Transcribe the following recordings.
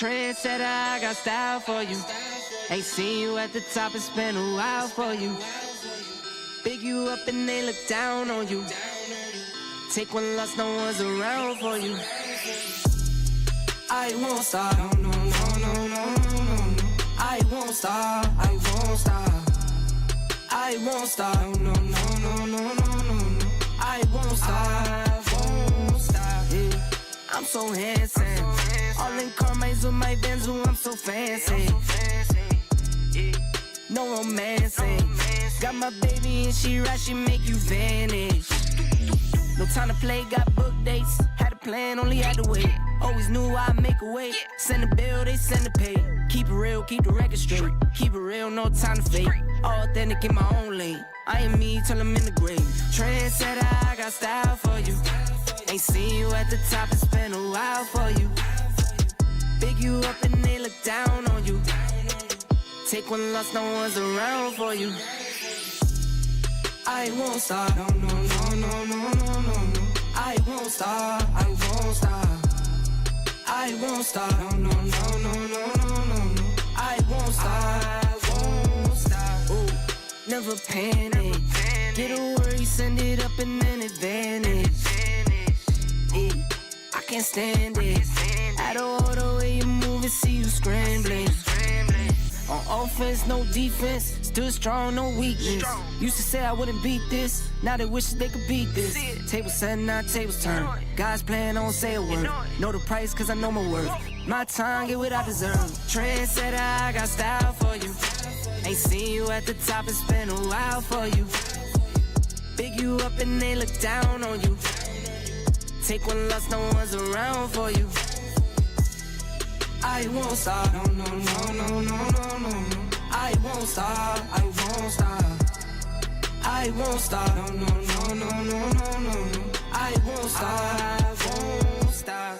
Trendsetter, I got style for you. Ain't seen you at the top, it's been a while for you. Big you up and they look down on you. Take one loss, no one's around for you. I won't stop, no, no, no, no, no, no, no. I won't stop, I won't stop. I won't stop, no, no, no, no, no, no, no. I won't stop, won't stop, yeah. I'm so handsome. All in Carmine's with my Benz, I'm so fancy. No romancing. Got my baby and she right, she make you vanish. No time to play, got book dates. Had a plan, only had to wait. Always knew I'd make a way. Send a bill, they send a pay. Keep it real, keep the record straight. Keep it real, no time to fake. All authentic in my own lane. I am me till I'm in the grave. Trendsetter, I got style for you. Ain't seen you at the top, it's been a while for you. Big you up and they look down on you. Take one loss, no one's around for you. I won't stop, no, no, no, no, no, no, no, no. I won't stop, I won't stop. I won't stop, no, no, no, no, no, no, no. I won't stop, I won't stop. Ooh, never panic. Get a worry, send it up and then it vanish. Yeah, I can't stand it. Out of all the way you move and see you scrambling. On offense, no defense. Stood strong, no weakness. Used to say I wouldn't beat this. Now they wish they could beat this. Tables set, now tables turn. God's plan, don't say a word. Know the price, cause I know my worth. My time, get what I deserve. Trendsetter, I got style for you. Ain't seen you at the top, it's been a while for you. Big you up and they look down on you. Take one loss, no one's around for you. I won't stop, no, no, no, no, no, no, no. I won't stop, I won't stop. I won't stop, no, no, no, no, no, no, no. I won't stop, I won't stop.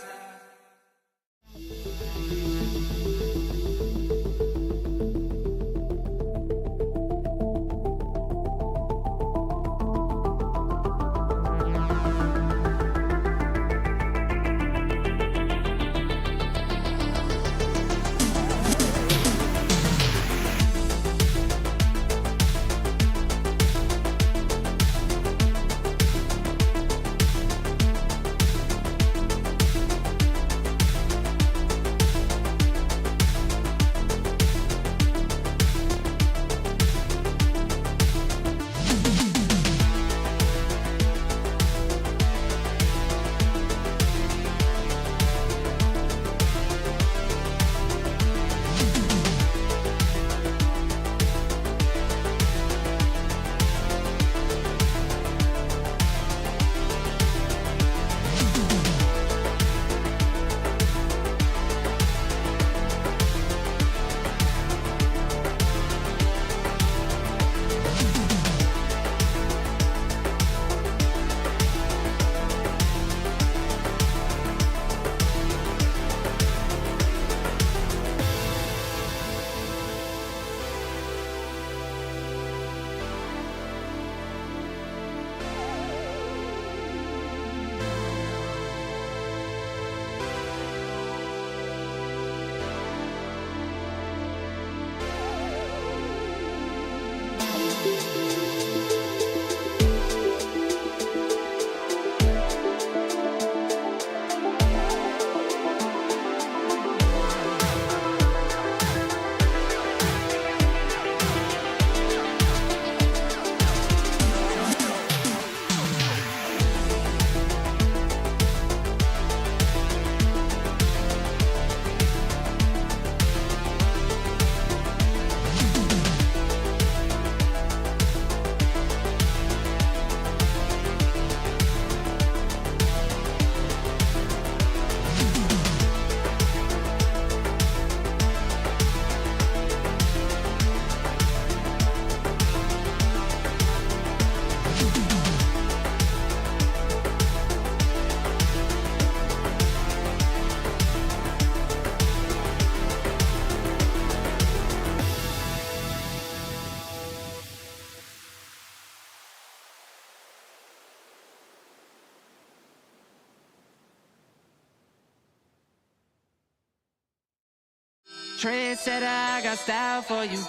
Trendsetter, I got style for you.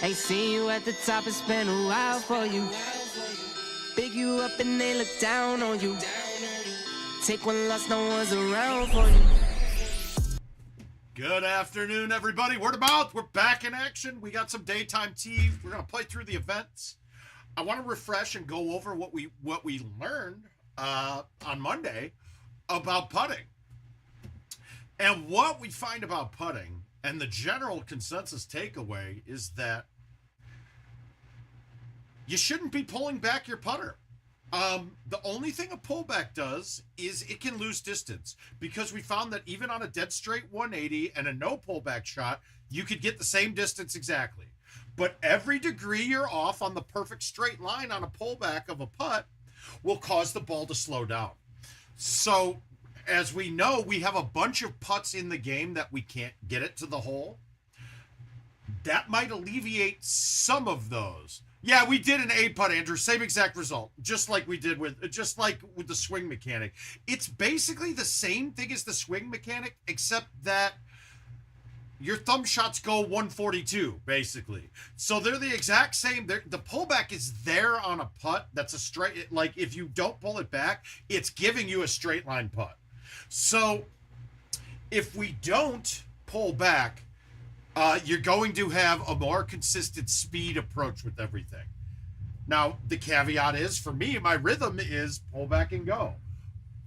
Ain't seen you at the top, it's been a while for you. Big you up and they look down on you. Take one loss, no one's around for you. Good afternoon, everybody. Word of mouth. We're back in action. We got some daytime tea. We're gonna play through the events. I want to refresh and go over what we learned on Monday about putting. And what we find about putting, and the general consensus takeaway, is that you shouldn't be pulling back your putter. The only thing a pullback does is it can lose distance, because we found that even on a dead straight 180 and a no pullback shot, you could get the same distance exactly. But every degree you're off on the perfect straight line on a pullback of a putt will cause the ball to slow down. So as we know, we have a bunch of putts in the game that we can't get it to the hole. That might alleviate some of those. Yeah, we did an 8-putt, Andrew. Same exact result, just like we did with the swing mechanic. It's basically the same thing as the swing mechanic, except that your thumb shots go 142, basically. So they're the exact same. The pullback is there on a putt that's a straight. Like, if you don't pull it back, it's giving you a straight line putt. So if we don't pull back, you're going to have a more consistent speed approach with everything. Now, the caveat is, for me, my rhythm is pull back and go.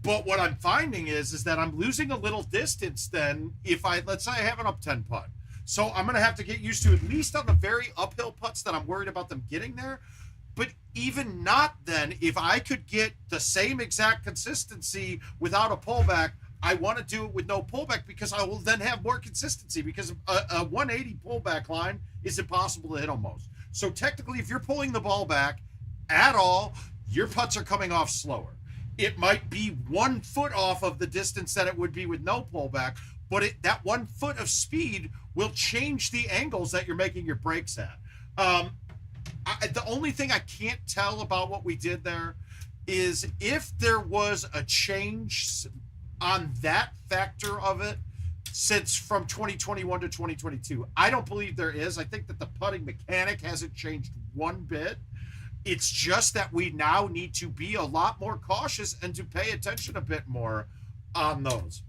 But what I'm finding is that I'm losing a little distance then if let's say I have an up 10 putt. So I'm going to have to get used to, at least on the very uphill putts that I'm worried about them getting there. But even not then, if I could get the same exact consistency without a pullback, I want to do it with no pullback, because I will then have more consistency, because a 180 pullback line is impossible to hit almost. So technically, if you're pulling the ball back at all, your putts are coming off slower. It might be 1 foot off of the distance that it would be with no pullback, but that 1 foot of speed will change the angles that you're making your breaks at. The only thing I can't tell about what we did there is if there was a change on that factor of it since from 2021 to 2022. I don't believe there is. I think that the putting mechanic hasn't changed one bit. It's just that we now need to be a lot more cautious and to pay attention a bit more on those.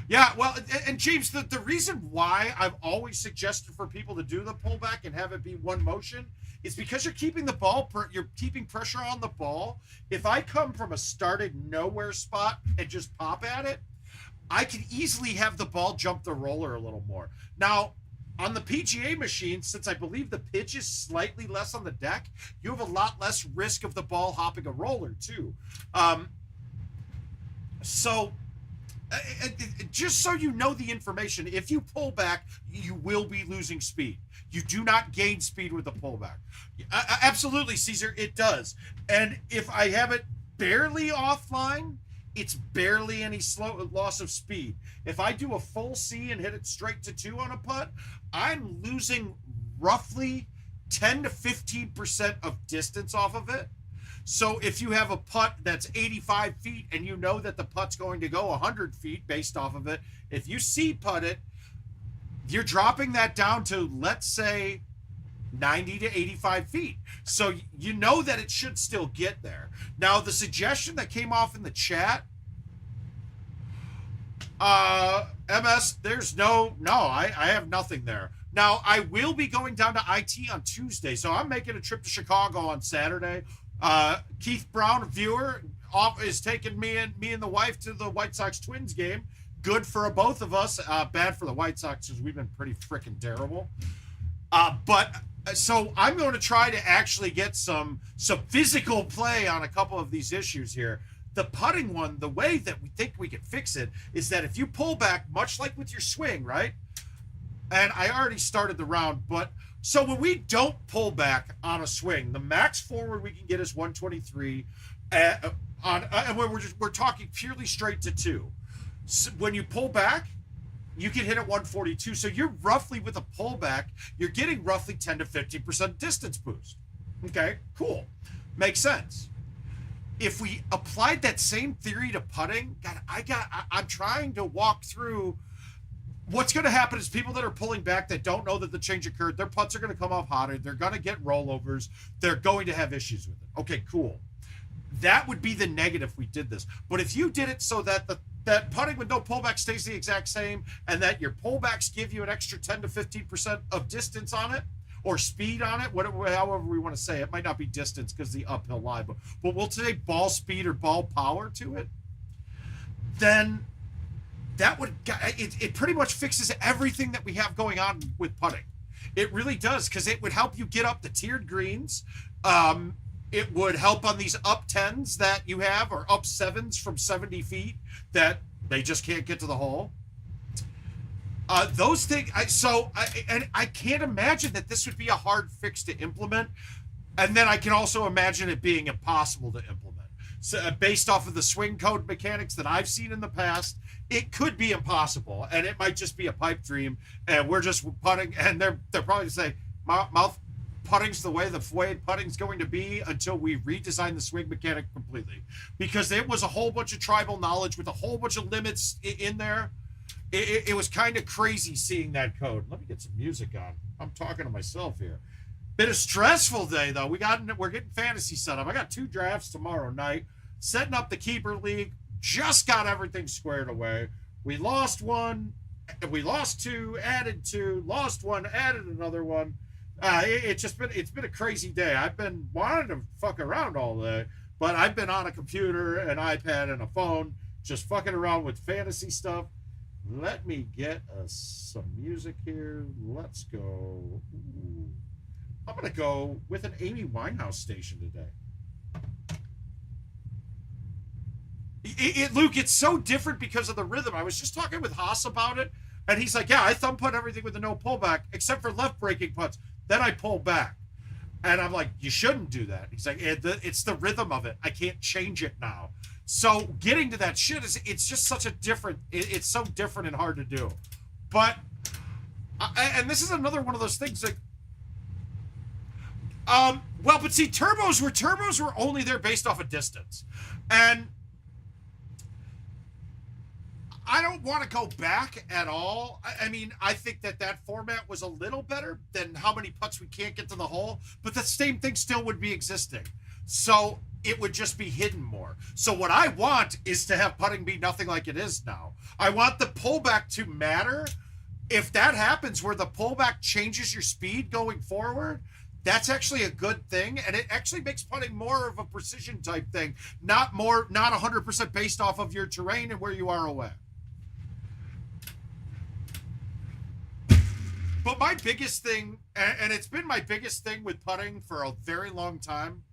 Yeah, well, and James, the reason why I've always suggested for people to do the pullback and have it be one motion is because you're keeping the ball, you're keeping pressure on the ball. If I come from a started nowhere spot and just pop at it, I can easily have the ball jump the roller a little more. Now, on the PGA machine, since I believe the pitch is slightly less on the deck, you have a lot less risk of the ball hopping a roller too. So just so you know the information, if you pull back, you will be losing speed. You do not gain speed with a pullback. Absolutely, Caesar, it does. And if I have it barely offline, it's barely any loss of speed. If I do a full C and hit it straight to 2 on a putt, I'm losing roughly 10 to 15% of distance off of it. So if you have a putt that's 85 feet and you know that the putt's going to go 100 feet based off of it, if you C putt it, you're dropping that down to, let's say, 90 to 85 feet. So you know that it should still get there. Now, the suggestion that came off in the chat, MS, there's I have nothing there. Now, I will be going down to IT on Tuesday, so I'm making a trip to Chicago on Saturday. Keith Brown, a viewer, is taking me and the wife to the White Sox Twins game. Good for both of us. Bad for the White Sox because we've been pretty freaking terrible. So I'm going to try to actually get some physical play on a couple of these issues here. The putting one, the way that we think we can fix it is that if you pull back, much like with your swing, right? And I already started the round, but so when we don't pull back on a swing, the max forward we can get is 123. And we're talking purely straight to 2. So when you pull back, you can hit at 142. So you're roughly, with a pullback, you're getting roughly 10 to 15% distance boost. Okay, cool. Makes sense. if we applied that same theory to putting, God, I'm trying to walk through what's going to happen is people that are pulling back that don't know that the change occurred, their putts are going to come off hotter. They're going to get rollovers. They're going to have issues with it. Okay, cool. That would be the negative if we did this. But if you did it so that that putting with no pullback stays the exact same and that your pullbacks give you an extra 10 to 15% of distance on it or speed on it, whatever, however we want to say it, might not be distance because the uphill lie, but we'll say ball speed or ball power to it, then that would, it pretty much fixes everything that we have going on with putting. It really does, because it would help you get up the tiered greens. It would help on these up 10s that you have, or up 7s from 70 feet that they just can't get to the hole. Those things, I can't imagine that this would be a hard fix to implement. And then I can also imagine it being impossible to implement. So based off of the swing code mechanics that I've seen in the past, it could be impossible, and it might just be a pipe dream, and we're just putting, and they're probably saying, mouth, putting's the way putting's going to be until we redesign the swing mechanic completely, because it was a whole bunch of tribal knowledge with a whole bunch of limits in there. It was kind of crazy seeing that code. Let me get some music on. I'm talking to myself here. Been a stressful day though. We're getting fantasy set up. I got 2 drafts tomorrow night, setting up the keeper league. Just got everything squared away. We lost 1, we lost 2, added 2, lost 1, added another one. It's been a crazy day. I've been wanting to fuck around all day, but I've been on a computer, an iPad, and a phone, just fucking around with fantasy stuff. Let me get some music here. Let's go. Ooh. I'm gonna go with an Amy Winehouse station today. Luke, it's so different because of the rhythm. I was just talking with Haas about it, and he's like, yeah, I thumb putt everything with a no pullback, except for left breaking putts. Then I pull back. And I'm like, you shouldn't do that. He's like, it's the rhythm of it. I can't change it now. So getting to that shit it's just such a different, it's so different and hard to do. But, and this is another one of those things like, well, but see, turbos were only there based off of distance. And I don't want to go back at all. I mean, I think that format was a little better than how many putts we can't get to the hole, but the same thing still would be existing. So it would just be hidden more. So what I want is to have putting be nothing like it is now. I want the pullback to matter. If that happens where the pullback changes your speed going forward, that's actually a good thing, and it actually makes putting more of a precision type thing, not 100% based off of your terrain and where you are away. But my biggest thing, and it's been my biggest thing with putting for a very long time,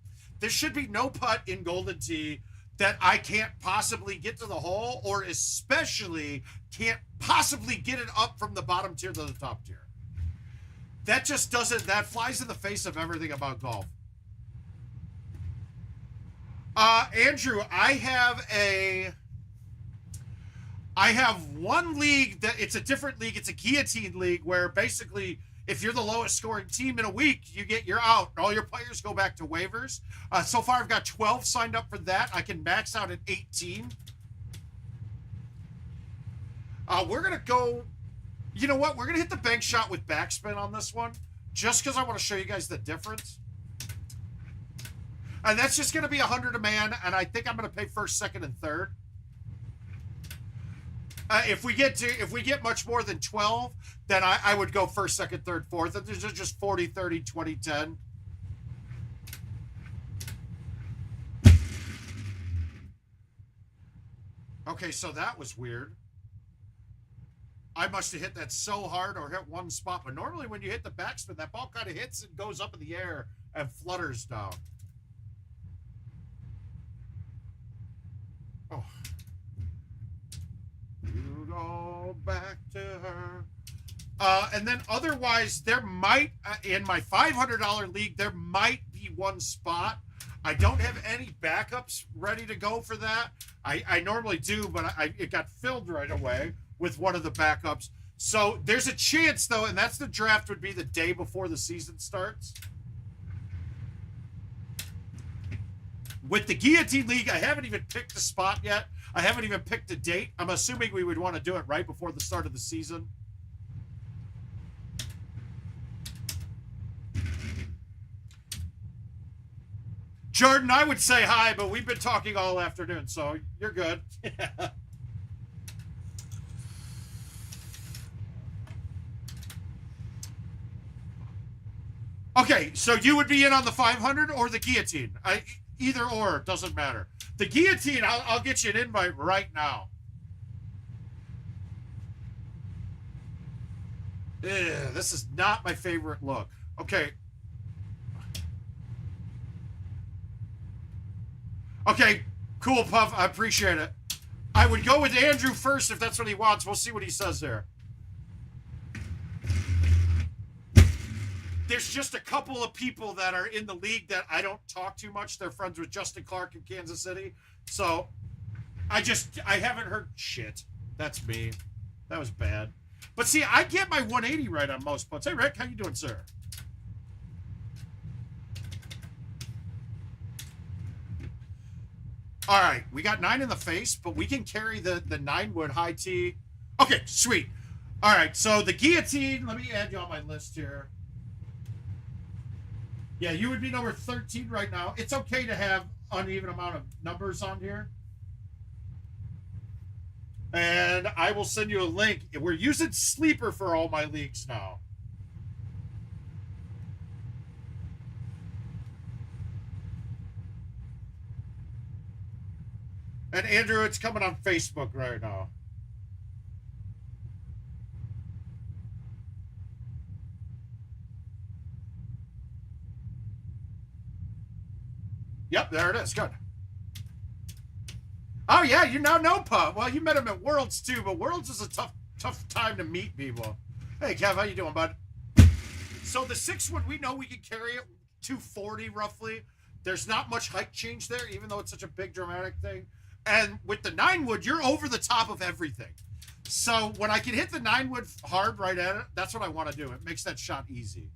there should be no putt in Golden Tee that I can't possibly get to the hole, or especially can't possibly get it up from the bottom tier to the top tier. That just doesn't, that flies in the face of everything about golf. Andrew, I have one league that it's a different league. It's a guillotine league where basically if you're the lowest scoring team in a week, you're out. All your players go back to waivers. So far I've got 12 signed up for that. I can max out at 18. We're going to go, you know what? We're going to hit the bank shot with backspin on this one, just because I want to show you guys the difference. And that's just going to be 100 a man, and I think I'm going to pay first, second, and third. If we get much more than 12, then I would go first, second, third, fourth. And there's just 40, 30, 20, 10. Okay, so that was weird. I must have hit that so hard or hit one spot. But normally when you hit the backspin, that ball kind of hits and goes up in the air and flutters down. Oh. You go back to her. And then otherwise, there might, in my $500 league, there might be one spot. I don't have any backups ready to go for that. I normally do, but it got filled right away with one of the backups. So there's a chance, though, and that's the draft would be the day before the season starts. With the Guillotine League, I haven't even picked a spot yet. I haven't even picked a date. I'm assuming we would want to do it right before the start of the season. Jordan, I would say hi, but we've been talking all afternoon, so you're good. Okay, so you would be in on the 500 or the guillotine? Either or, doesn't matter. The guillotine, I'll get you an invite right now. Ugh, this is not my favorite look. Okay. Okay, cool, Puff. I appreciate it. I would go with Andrew first if that's what he wants. We'll see what he says there. There's just a couple of people that are in the league that I don't talk too much. They're friends with Justin Clark in Kansas City. So I haven't heard shit. That's me. That was bad. But see, I get my 180 right on most putts. Hey, Rick, how you doing, sir? All right, we got 9 in the face, but we can carry the 9-wood high tee. Okay, sweet. All right, so the guillotine, let me add you on my list here. Yeah, you would be number 13 right now. It's okay to have uneven amount of numbers on here. And I will send you a link. We're using Sleeper for all my leagues now. And Andrew, it's coming on Facebook right now. Yep, there it is. Good. Oh, yeah, you now know Pup. Well, you met him at Worlds, too, but Worlds is a tough time to meet people. Hey, Kev, how you doing, bud? So the 6-wood, we know we can carry it 240 roughly. There's not much height change there, even though it's such a big dramatic thing. And with the 9-wood, you're over the top of everything. So when I can hit the 9-wood hard right at it, that's what I want to do. It makes that shot easy.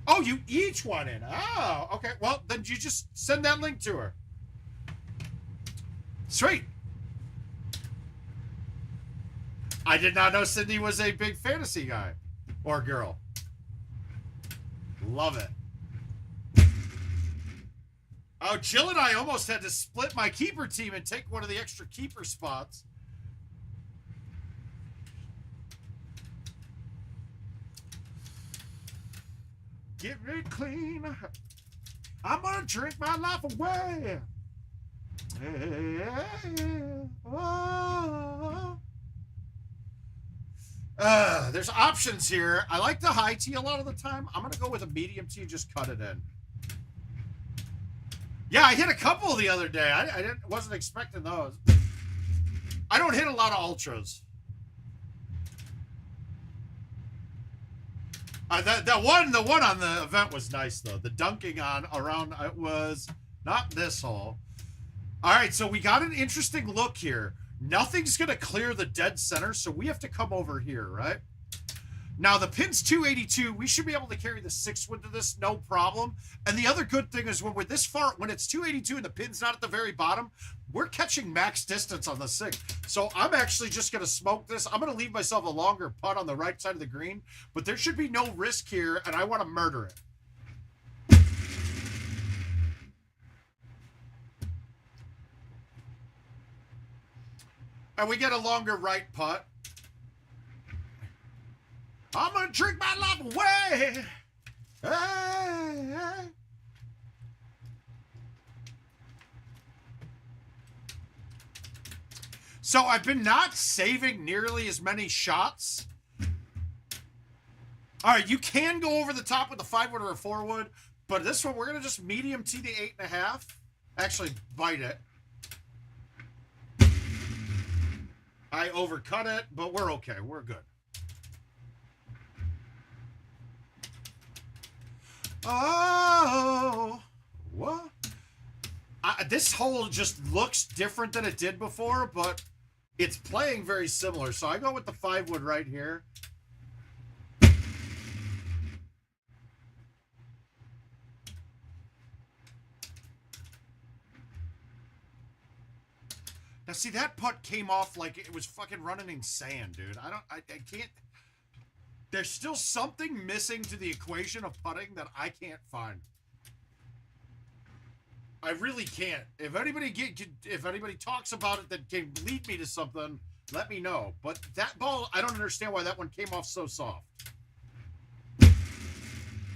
Oh, you each want in. Oh, okay. Well, then you just send that link to her. Sweet. I did not know Sydney was a big fantasy guy or girl. Love it. Oh, Jill and I almost had to split my keeper team and take one of the extra keeper spots. Get rid clean. I'm gonna drink my life away. There's options here. I like the high tee a lot of the time. I'm gonna go with a medium tee and just cut it in. Yeah, I hit a couple the other day. I wasn't expecting those. I don't hit a lot of ultras. The one on the event was nice though. The dunking on around it was not this hole. All right, so we got an interesting look here. Nothing's gonna clear the dead center, so we have to come over here, right? Now the pin's 282. We should be able to carry the 6-wood to this, no problem. And the other good thing is when we're this far, when it's 282 and the pin's not at the very bottom, we're catching max distance on the 6. So I'm actually just going to smoke this. I'm going to leave myself a longer putt on the right side of the green, but there should be no risk here, and I want to murder it. And we get a longer right putt. I'm going to drink my life away. Hey. So I've been not saving nearly as many shots. All right, you can go over the top with a 5-wood or a 4-wood, but this one we're going to just medium tee the 8.5. Actually, bite it. I overcut it, but we're okay. We're good. Oh, what? This hole just looks different than it did before, but it's playing very similar. So I go with the 5-wood right here. Now, see, that putt came off like it was fucking running in sand, dude. I can't. There's still something missing to the equation of putting that I can't find. I really can't. If anybody talks about it that can lead me to something, let me know. But that ball, I don't understand why that one came off so soft.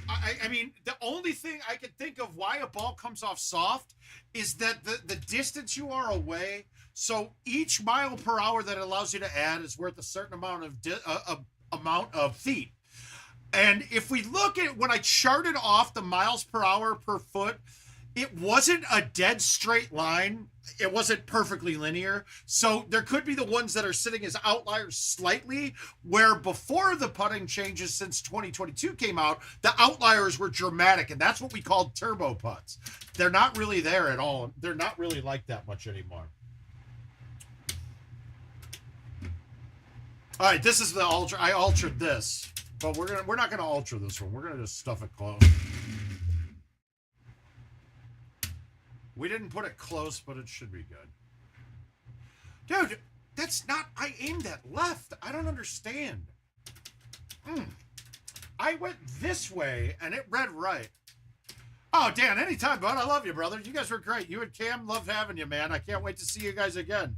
I mean, the only thing I can think of why a ball comes off soft is that the distance you are away. So each mile per hour that it allows you to add is worth a certain amount of feet. And if we look at when I charted off the miles per hour per foot, it wasn't a dead straight line. It wasn't perfectly linear. So there could be the ones that are sitting as outliers slightly, where before the putting changes since 2022 came out, the outliers were dramatic. And that's what we called turbo putts. They're not really there at all. They're not really like that much anymore. All right, this is the ultra. I altered this, but we're not gonna alter this one. We're gonna just stuff it close. We didn't put it close, but it should be good. Dude, that's not... I aimed at left. I don't understand. I went this way, and it read right. Oh, Dan, anytime, bud. I love you, brother. You guys were great. You and Cam, loved having you, man. I can't wait to see you guys again.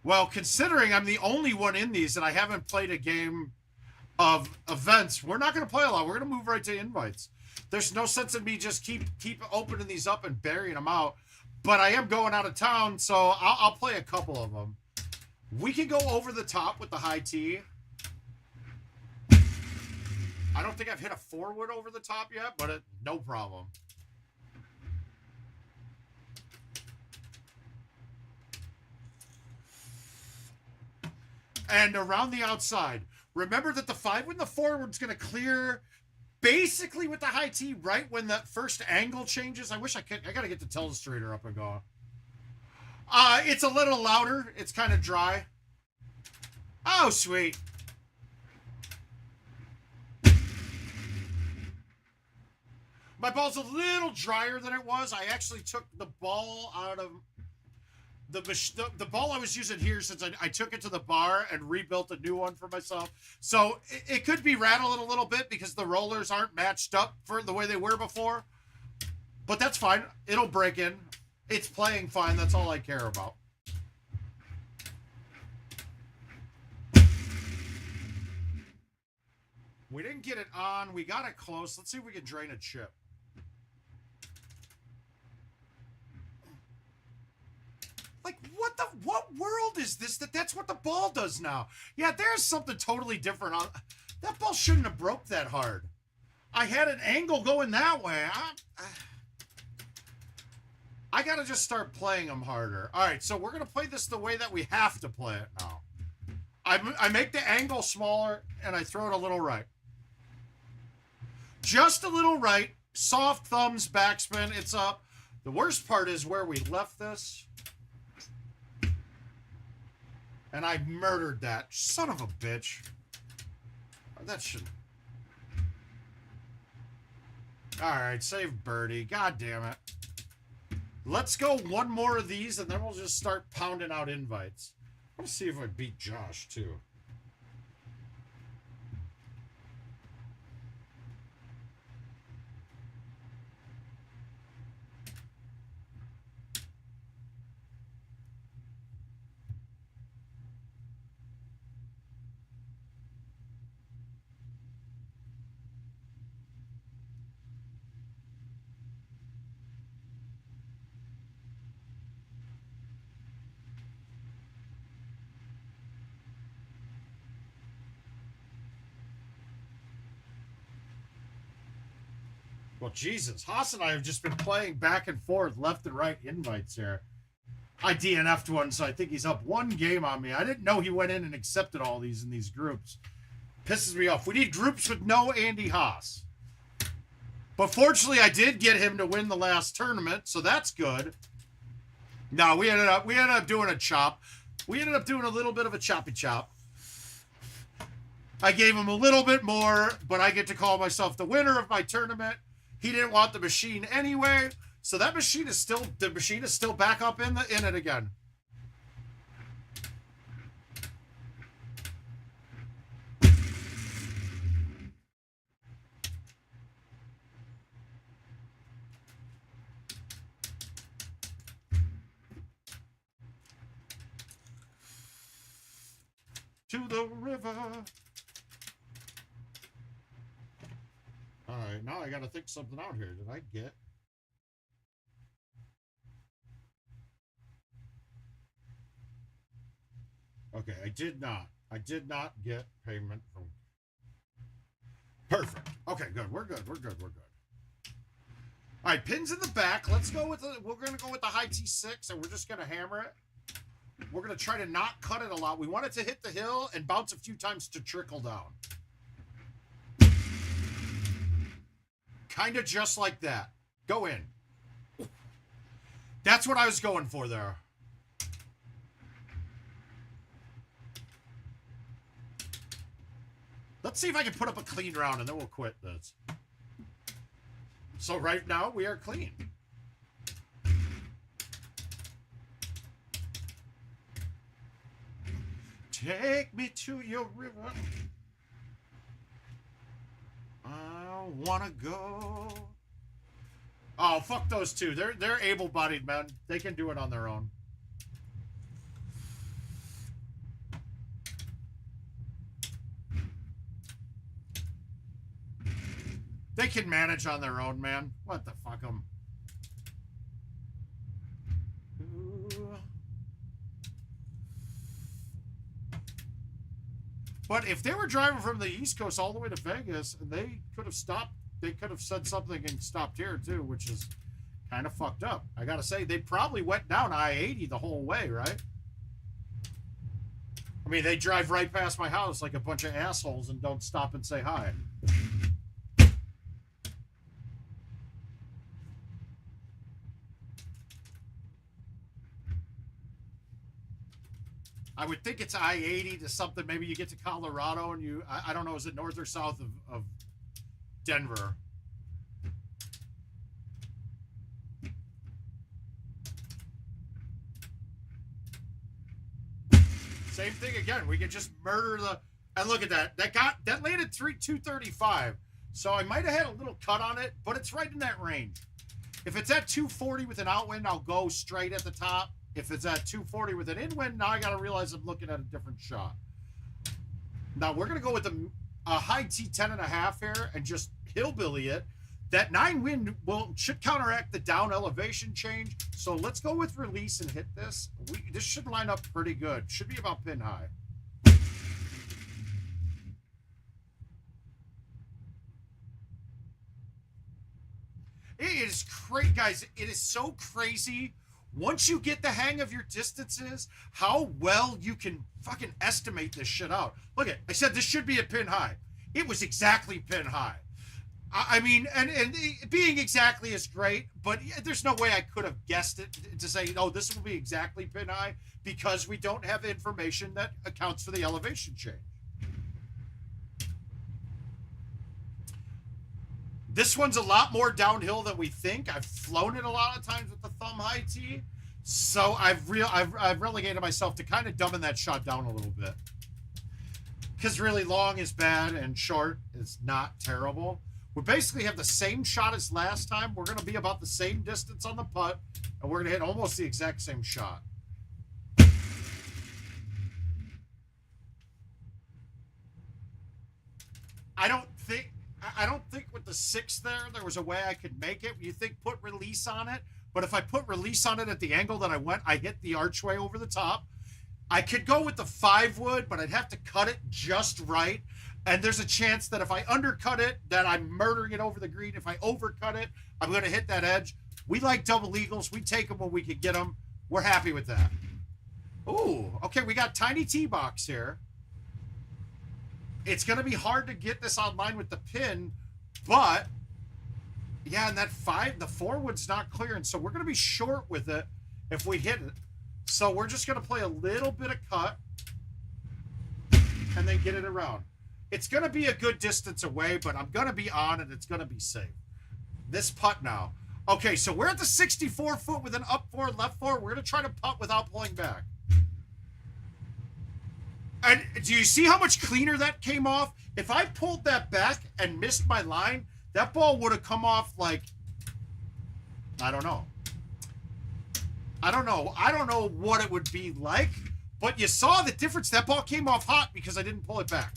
Well, considering I'm the only one in these and I haven't played a game of events, we're not going to play a lot. We're going to move right to invites. There's no sense in me just keep opening these up and burying them out. But I am going out of town, so I'll play a couple of them. We can go over the top with the high tee. I don't think I've hit a forward over the top yet, but no problem. And around the outside. Remember that the 5 when the forward's going to clear basically with the high tee right when that first angle changes. I wish I could. I got to get the telestrator up and going. It's a little louder. It's kind of dry. Oh, sweet. My ball's a little drier than it was. I actually took the ball out of... The ball I was using here, since I took it to the bar and rebuilt a new one for myself. So it could be rattled a little bit because the rollers aren't matched up for the way they were before. But that's fine. It'll break in. It's playing fine. That's all I care about. We didn't get it on. We got it close. Let's see if we can drain a chip. Like, what world is this? That's what the ball does now. Yeah, there's something totally different. That ball shouldn't have broke that hard. I had an angle going that way. I got to just start playing them harder. All right, so we're going to play this the way that we have to play it now. I make the angle smaller, and I throw it a little right. Just a little right. Soft thumbs, backspin. It's up. The worst part is where we left this. And I murdered that. Son of a bitch. That should... Alright, save birdie. God damn it. Let's go one more of these, and then we'll just start pounding out invites. Let's see if I beat Josh, too. Well, Jesus. Haas and I have just been playing back and forth, left and right invites here. I DNF'd one, so I think he's up one game on me. I didn't know he went in and accepted all these in these groups. Pisses me off. We need groups with no Andy Haas. But fortunately, I did get him to win the last tournament, so that's good. No, we ended up doing a chop. We ended up doing a little bit of a choppy chop. I gave him a little bit more, but I get to call myself the winner of my tournament. He didn't want the machine anyway, so that machine is still, the machine is still back up in it again. To the river. All right, now I got to think something out here. Did I get? Okay, I did not. I did not get payment from. Perfect. Okay, good. We're good. We're good. We're good. All right, pins in the back. Let's go with the. We're gonna go with the high T6, and we're just gonna hammer it. We're going to try to not cut it a lot. We want it to hit the hill and bounce a few times to trickle down. Kind of just like that. Go in. That's what I was going for there. Let's see if I can put up a clean round, and then we'll quit this. So right now, we are clean. Take me to your river. I wanna go. Oh, fuck those two. They're able-bodied men. They can do it on their own. They can manage on their own, man. What the fuck them? But if they were driving from the East Coast all the way to Vegas, and they could have stopped, they could have said something and stopped here too, which is kind of fucked up. I gotta say, they probably went down I-80 the whole way, right? I mean, they drive right past my house like a bunch of assholes and don't stop and say hi. I would think it's I-80 to something. Maybe you get to Colorado and you, I don't know, is it north or south of Denver? Same thing again. We can just murder the, and look at that. That landed 235. So I might have had a little cut on it, but it's right in that range. If it's at 240 with an outwind, I'll go straight at the top. If it's at 240 with an inwind, now I got to realize I'm looking at a different shot. Now we're going to go with a high T10.5 here and just hillbilly it. That 9 wind should counteract the down elevation change. So let's go with release and hit this. This should line up pretty good. Should be about pin high. It is crazy, guys. It is so crazy. Once you get the hang of your distances, how well you can fucking estimate this shit out. Look at, I said this should be a pin high. It was exactly pin high. I mean, and being exactly is great, but there's no way I could have guessed it to say, oh, this will be exactly pin high, because we don't have information that accounts for the elevation change. This one's a lot more downhill than we think. I've flown it a lot of times with the thumb high T, so I've relegated myself to kind of dumbing that shot down a little bit. Because really long is bad and short is not terrible. We basically have the same shot as last time. We're going to be about the same distance on the putt, and we're going to hit almost the exact same shot. I don't think with the 6 there was a way I could make it. You think put release on it, but if I put release on it at the angle that I went, I hit the archway over the top. I could go with the 5 wood, but I'd have to cut it just right. And there's a chance that if I undercut it, that I'm murdering it over the green. If I overcut it, I'm going to hit that edge. We like double eagles. We take them when we can get them. We're happy with that. Ooh, okay, we got tiny tee box here. It's going to be hard to get this online with the pin, but yeah, and that 5, the 4 wood's not clearing, so we're going to be short with it if we hit it. So we're just going to play a little bit of cut and then get it around. It's going to be a good distance away, but I'm going to be on and it's going to be safe. This putt now. Okay, so we're at the 64 foot with an up four, left four. We're going to try to putt without pulling back. And do you see how much cleaner that came off? If I pulled that back and missed my line, that ball would have come off like, I don't know. I don't know what it would be like, but you saw the difference. That ball came off hot because I didn't pull it back.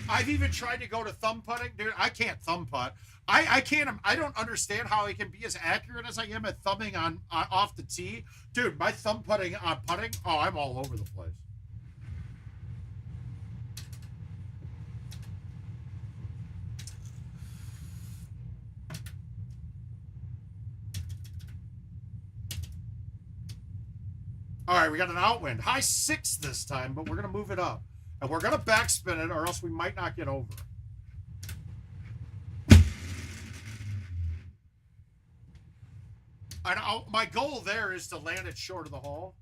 I've even tried to go to thumb putting. Dude, I can't thumb putt. I can't. I don't understand how I can be as accurate as I am at thumbing on off the tee. Dude, my thumb putting on putting, oh, I'm all over the place. All right, we got an outwind. High 6 this time, but we're going to move it up. And we're going to backspin it or else we might not get over. And my goal there is to land it short of the hole.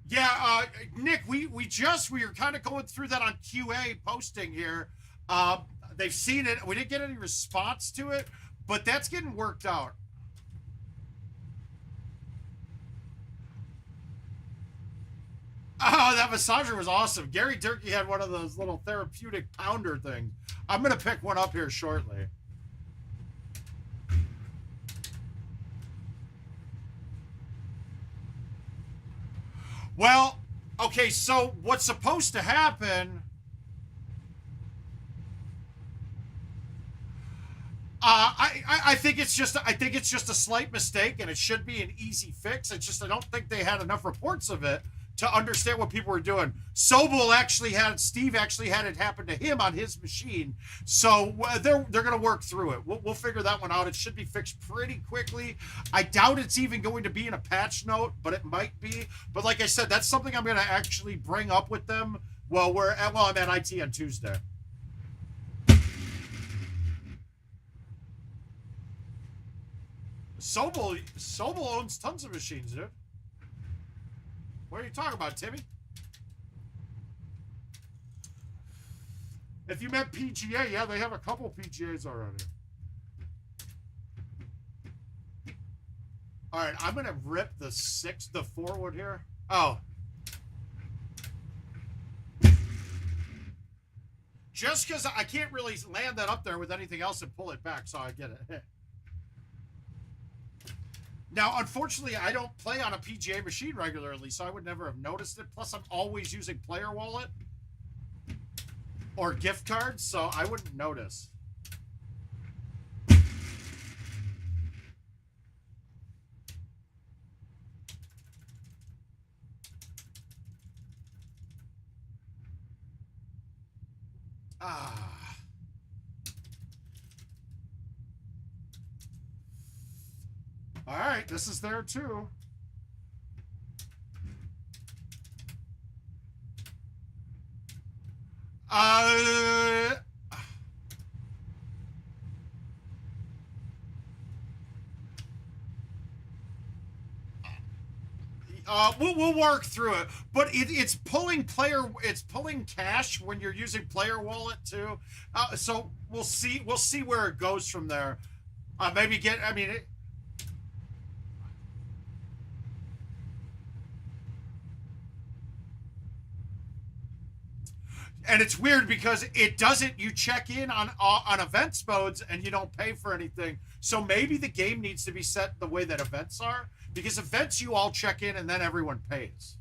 Yeah, Nick, we were kind of going through that on QA posting here. They've seen it. We didn't get any response to it, but that's getting worked out. Oh, that massager was awesome. Gary Durkee had one of those little therapeutic pounder things. I'm going to pick one up here shortly. Well, okay, so what's supposed to happen... I think it's just a slight mistake, and it should be an easy fix. It's just I don't think they had enough reports of it to understand what people were doing. Steve actually had it happen to him on his machine, so they're gonna work through it. We'll figure that one out. It should be fixed pretty quickly. I doubt it's even going to be in a patch note, but it might be. But like I said, that's something I'm gonna actually bring up with them. I'm at IT on Tuesday. Sobel owns tons of machines, dude. What are you talking about, Timmy? If you meant PGA, yeah, they have a couple PGAs already. All right, I'm gonna rip the forward here. Oh. Just because I can't really land that up there with anything else and pull it back, so I get it. Now, unfortunately, I don't play on a PGA machine regularly, so I would never have noticed it. Plus, I'm always using Player Wallet or gift cards, so I wouldn't notice. All right, this is there too. We'll work through it, but it's pulling cash when you're using Player Wallet too. So we'll see where it goes from there. And it's weird because it doesn't. You check in on events modes and you don't pay for anything. So maybe the game needs to be set the way that events are, because events you all check in and then everyone pays.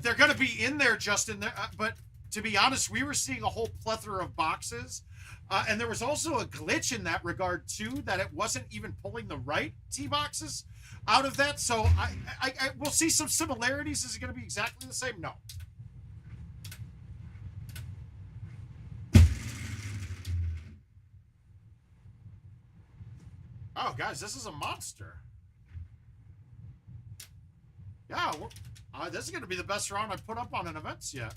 They're going to be in there, Justin. But to be honest, we were seeing a whole plethora of boxes. And there was also a glitch in that regard, too, that it wasn't even pulling the right tee boxes out of that. So I we'll see some similarities. Is it going to be exactly the same? No. Oh, guys, this is a monster. Yeah, this is going to be the best round I've put up on an events yet.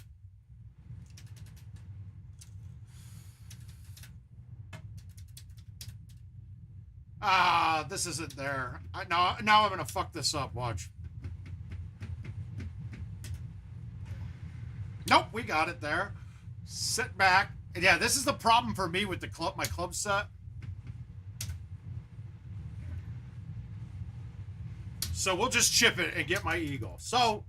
Ah, this isn't there. Now I'm going to fuck this up. Watch. Nope, we got it there. Sit back. And yeah, this is the problem for me with the club, my club set. So we'll just chip it and get my eagle. So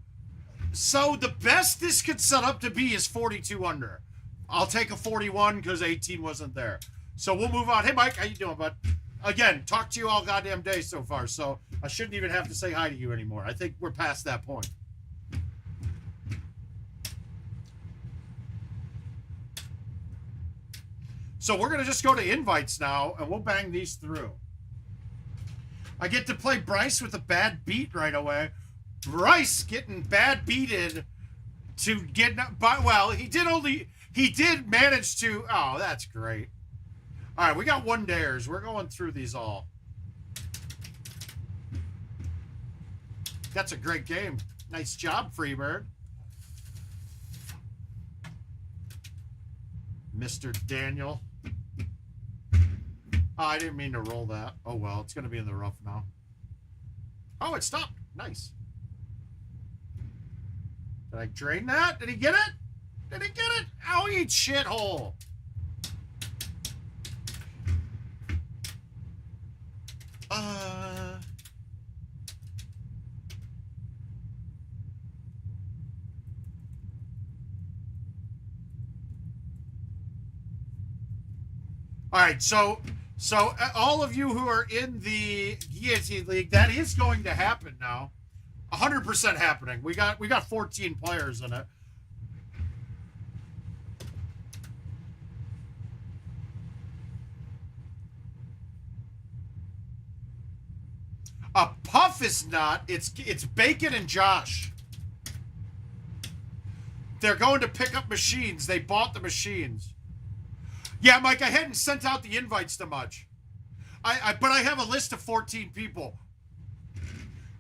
the best this could set up to be is 42 under. I'll take a 41 because 18 wasn't there. So we'll move on. Hey, Mike, how you doing, bud? Again, talk to you all goddamn day so far, so I shouldn't even have to say hi to you anymore. I think we're past that point. So we're going to just go to invites now, and we'll bang these through. I get to play Bryce with a bad beat right away. Bryce getting bad beated to get... Well, he did manage to... Oh, that's great. All right, we got one dares. We're going through these all. That's a great game. Nice job, Freebird. Mr. Daniel. Oh, I didn't mean to roll that. Oh, well, it's going to be in the rough now. Oh, it stopped. Nice. Did I drain that? Did he get it? Did he get it? Oh, eat shithole. All right, so all of you who are in the GoldenTeeTV League, that is going to happen now. 100% happening. We got 14 players in it. Puff is not. It's Bacon and Josh. They're going to pick up machines. They bought the machines. Yeah, Mike, I hadn't sent out the invites to much. But I have a list of 14 people.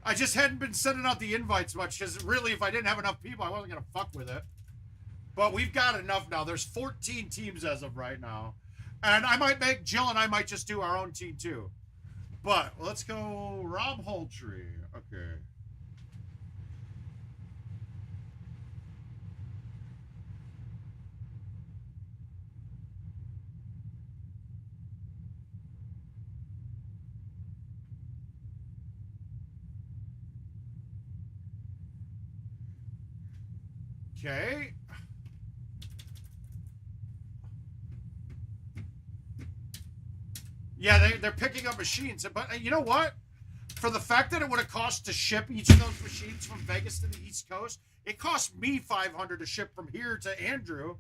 I just hadn't been sending out the invites much because really, if I didn't have enough people, I wasn't going to fuck with it. But we've got enough now. There's 14 teams as of right now. And I might make, Jill and I might just do our own team too. But let's go Rob Holtree. Okay. Okay. Yeah, they're picking up machines. But you know what? For the fact that it would have cost to ship each of those machines from Vegas to the East Coast, it cost me $500 to ship from here to Andrew.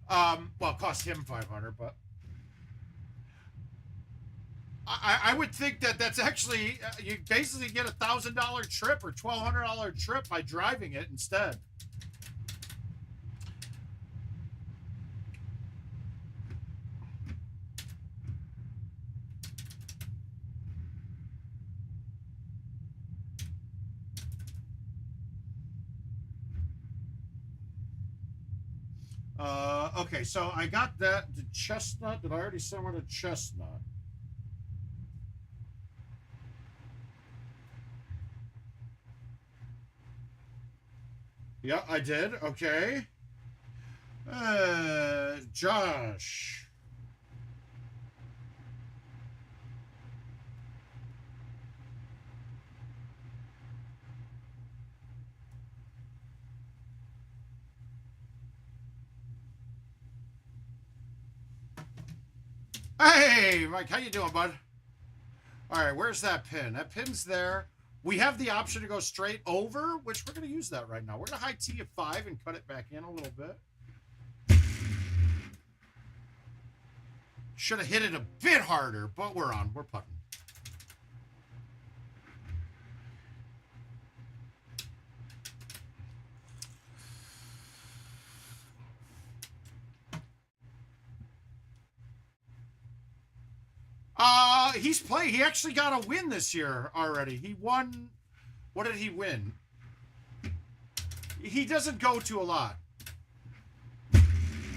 Well, it cost him $500, but I would think that that's actually, you basically get a $1,000 trip or $1,200 trip by driving it instead. Okay, so I got that. The chestnut. Did I already send one to chestnut? Yeah, I did. Okay. Josh. Hey, Mike, how you doing, bud? All right, where's that pin? That pin's there. We have the option to go straight over, which we're going to use that right now. We're going to high T at 5 and cut it back in a little bit. Should have hit it a bit harder, but we're on. We're putting. He's playing. He actually got a win this year already. He won. What did he win? He doesn't go to a lot.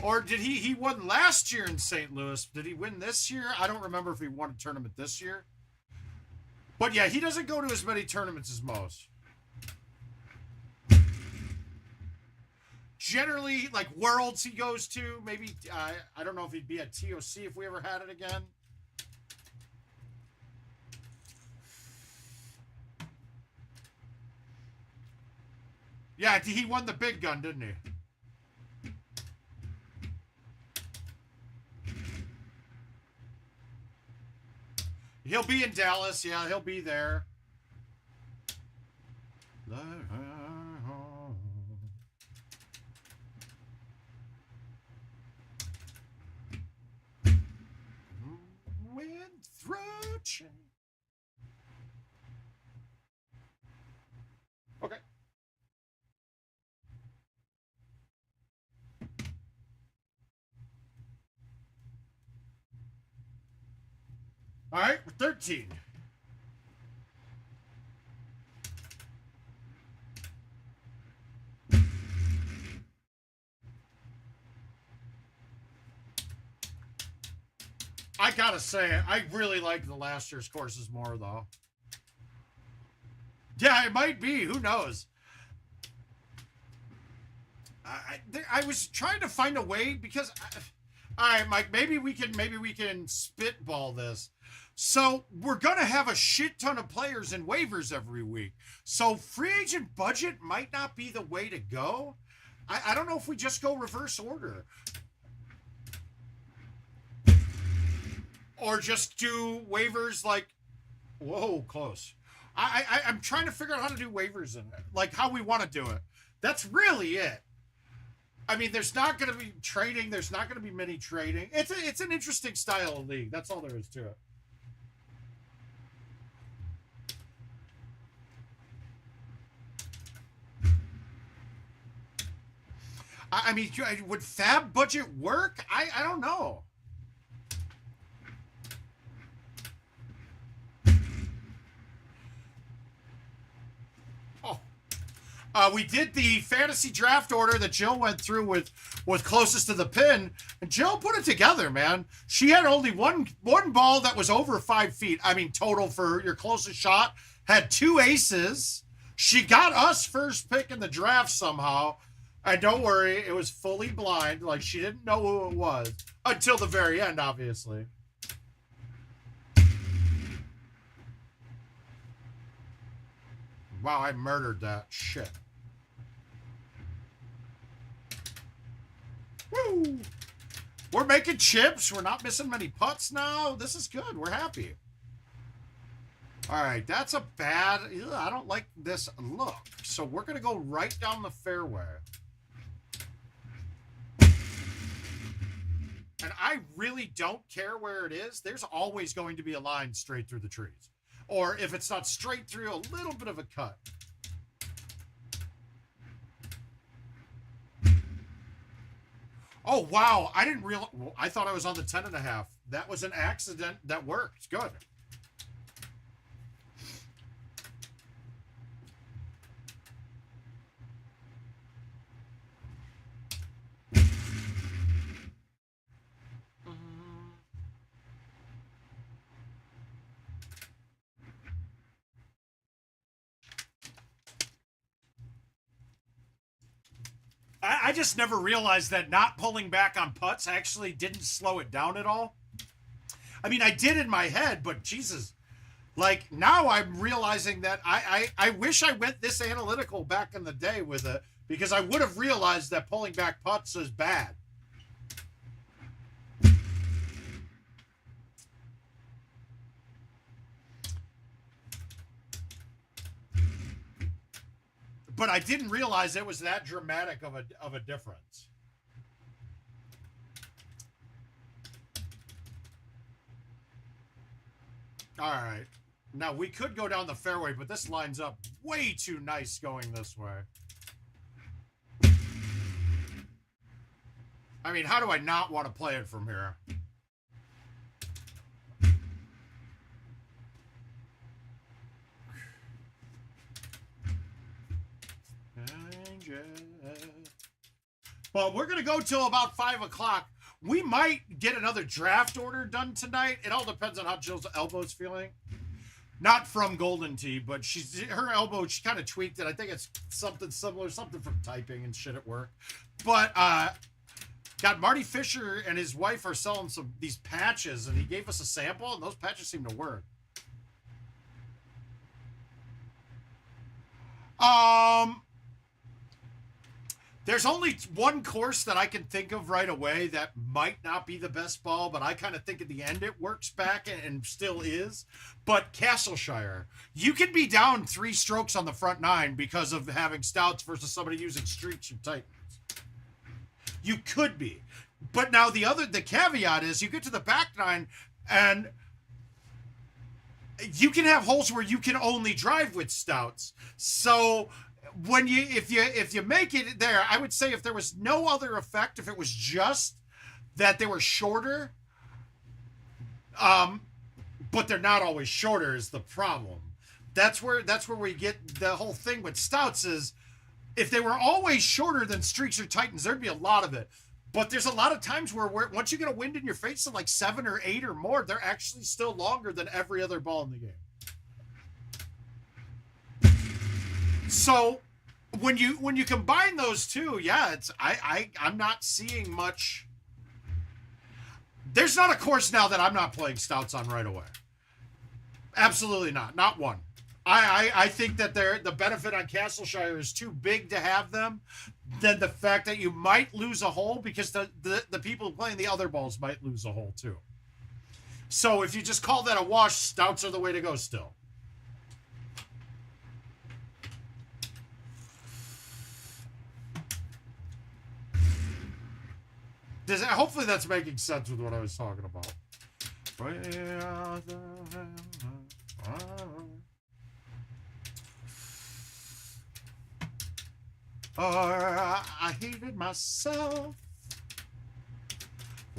Or did he won last year in St. Louis? Did he win this year? I don't remember if he won a tournament this year. But yeah, he doesn't go to as many tournaments as most. Generally, like Worlds he goes to. Maybe, I don't know if he'd be at TOC if we ever had it again. Yeah, he won the big gun, didn't he? He'll be in Dallas. Yeah, he'll be there. Went through change. Okay. All right, we're 13. I gotta say, I really like the last year's courses more, though. Yeah, it might be. Who knows? I was trying to find a way because, all right, Mike. Maybe we can spitball this. So we're gonna have a shit ton of players in waivers every week. So free agent budget might not be the way to go. I don't know if we just go reverse order. Or just do waivers like, whoa, close. I'm trying to figure out how to do waivers in it, like how we want to do it. That's really it. I mean, there's not going to be trading. There's not going to be mini trading. It's an interesting style of league. That's all there is to it. I mean, would fab budget work? I don't know. We did the fantasy draft order that Jill went through with closest to the pin, and Jill put it together, man. She had only one ball that was over 5 feet. I mean, total for your closest shot. Had 2 aces. She got us first pick in the draft somehow. And don't worry, it was fully blind. Like, she didn't know who it was. Until the very end, obviously. Wow, I murdered that. Shit. Woo! We're making chips. We're not missing many putts now. This is good. We're happy. All right, that's a bad... I don't like this look. So we're going to go right down the fairway. And I really don't care where it is. There's always going to be a line straight through the trees. Or if it's not straight through, a little bit of a cut. Oh, wow. I didn't realize... Well, I thought I was on the 10.5. That was an accident that worked. Good. I just never realized that not pulling back on putts actually didn't slow it down at all. I mean, I did in my head, but Jesus, like now I'm realizing that I wish I went this analytical back in the day with it, because I would have realized that pulling back putts is bad. But I didn't realize it was that dramatic of a difference. All right. Now, we could go down the fairway, but this lines up way too nice going this way. I mean, how do I not want to play it from here? Well, we're going to go till about 5 o'clock. We might get another draft order done tonight. It all depends on how Jill's elbow's feeling. Not from Golden Tee, but her elbow, she kind of tweaked it. I think it's something similar, something from typing and shit at work. But got Marty Fisher and his wife are selling these patches, and he gave us a sample, and those patches seem to work. There's only one course that I can think of right away that might not be the best ball, but I kind of think at the end it works back and still is. But Castleshire, you can be down 3 strokes on the front 9 because of having stouts versus somebody using streaks or Titans. You could be. But now the caveat is you get to the back 9 and you can have holes where you can only drive with stouts. So when if you make it there, I would say if there was no other effect, if it was just that they were shorter, but they're not always shorter is the problem. That's where we get the whole thing with stouts is if they were always shorter than streaks or Titans, there'd be a lot of it. But there's a lot of times where once you get a wind in your face of like 7 or 8 or more, they're actually still longer than every other ball in the game. So when you combine those two, yeah, I'm not seeing much. There's not a course now that I'm not playing stouts on right away. Absolutely not one. I think that the benefit on Castleshire is too big to have them than the fact that you might lose a hole because the people playing the other balls might lose a hole too. So if you just call that a wash, stouts are the way to go still. Hopefully that's making sense with what I was talking about. I hated myself.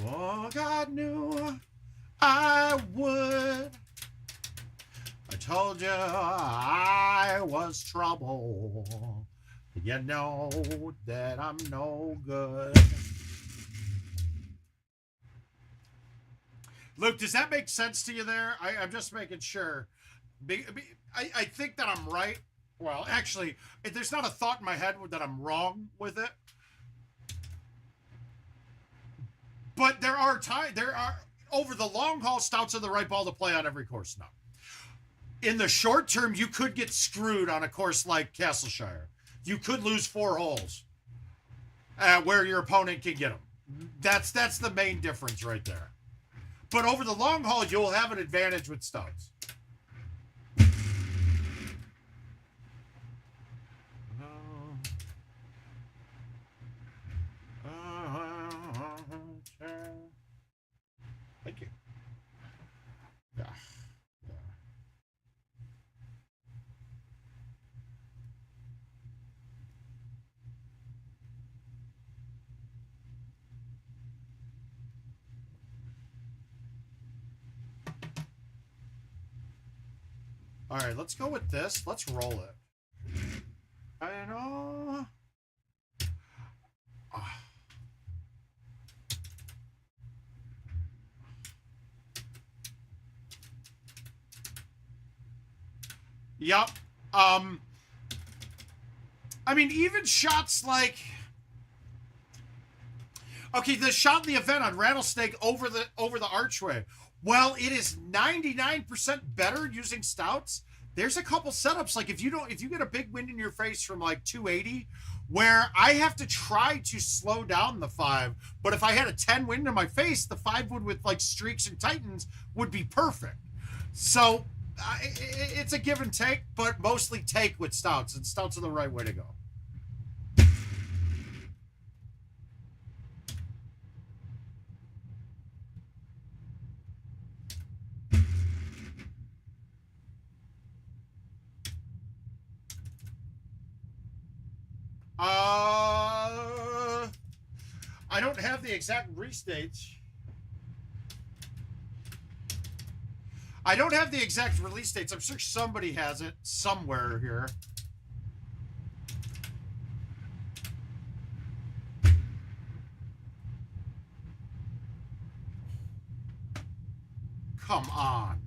Oh, God knew I would. I told you I was trouble. You know that I'm no good. Luke, does that make sense to you there? I'm just making sure. I think that I'm right. Well, actually, there's not a thought in my head that I'm wrong with it. But there are over the long haul, stouts are the right ball to play on every course now. In the short term, you could get screwed on a course like Castleshire. You could lose 4 holes where your opponent can get them. That's the main difference right there. But over the long haul, you'll have an advantage with stouts. Thank you. Yeah. All right, let's go with this. Let's roll it. I know. Yep. I mean, even shots like, okay, the shot in the event on Rattlesnake over the archway. Well, it is 99% better using stouts. There's a couple setups like if you get a big wind in your face from like 280, where I have to try to slow down the 5, but if I had a 10 wind in my face, the 5 wood with like streaks and Titans would be perfect. So it's a give and take, but mostly take with stouts, and stouts are the right way to go. I don't have the exact restates. I don't have the exact release dates. I'm sure somebody has it somewhere here. Come on.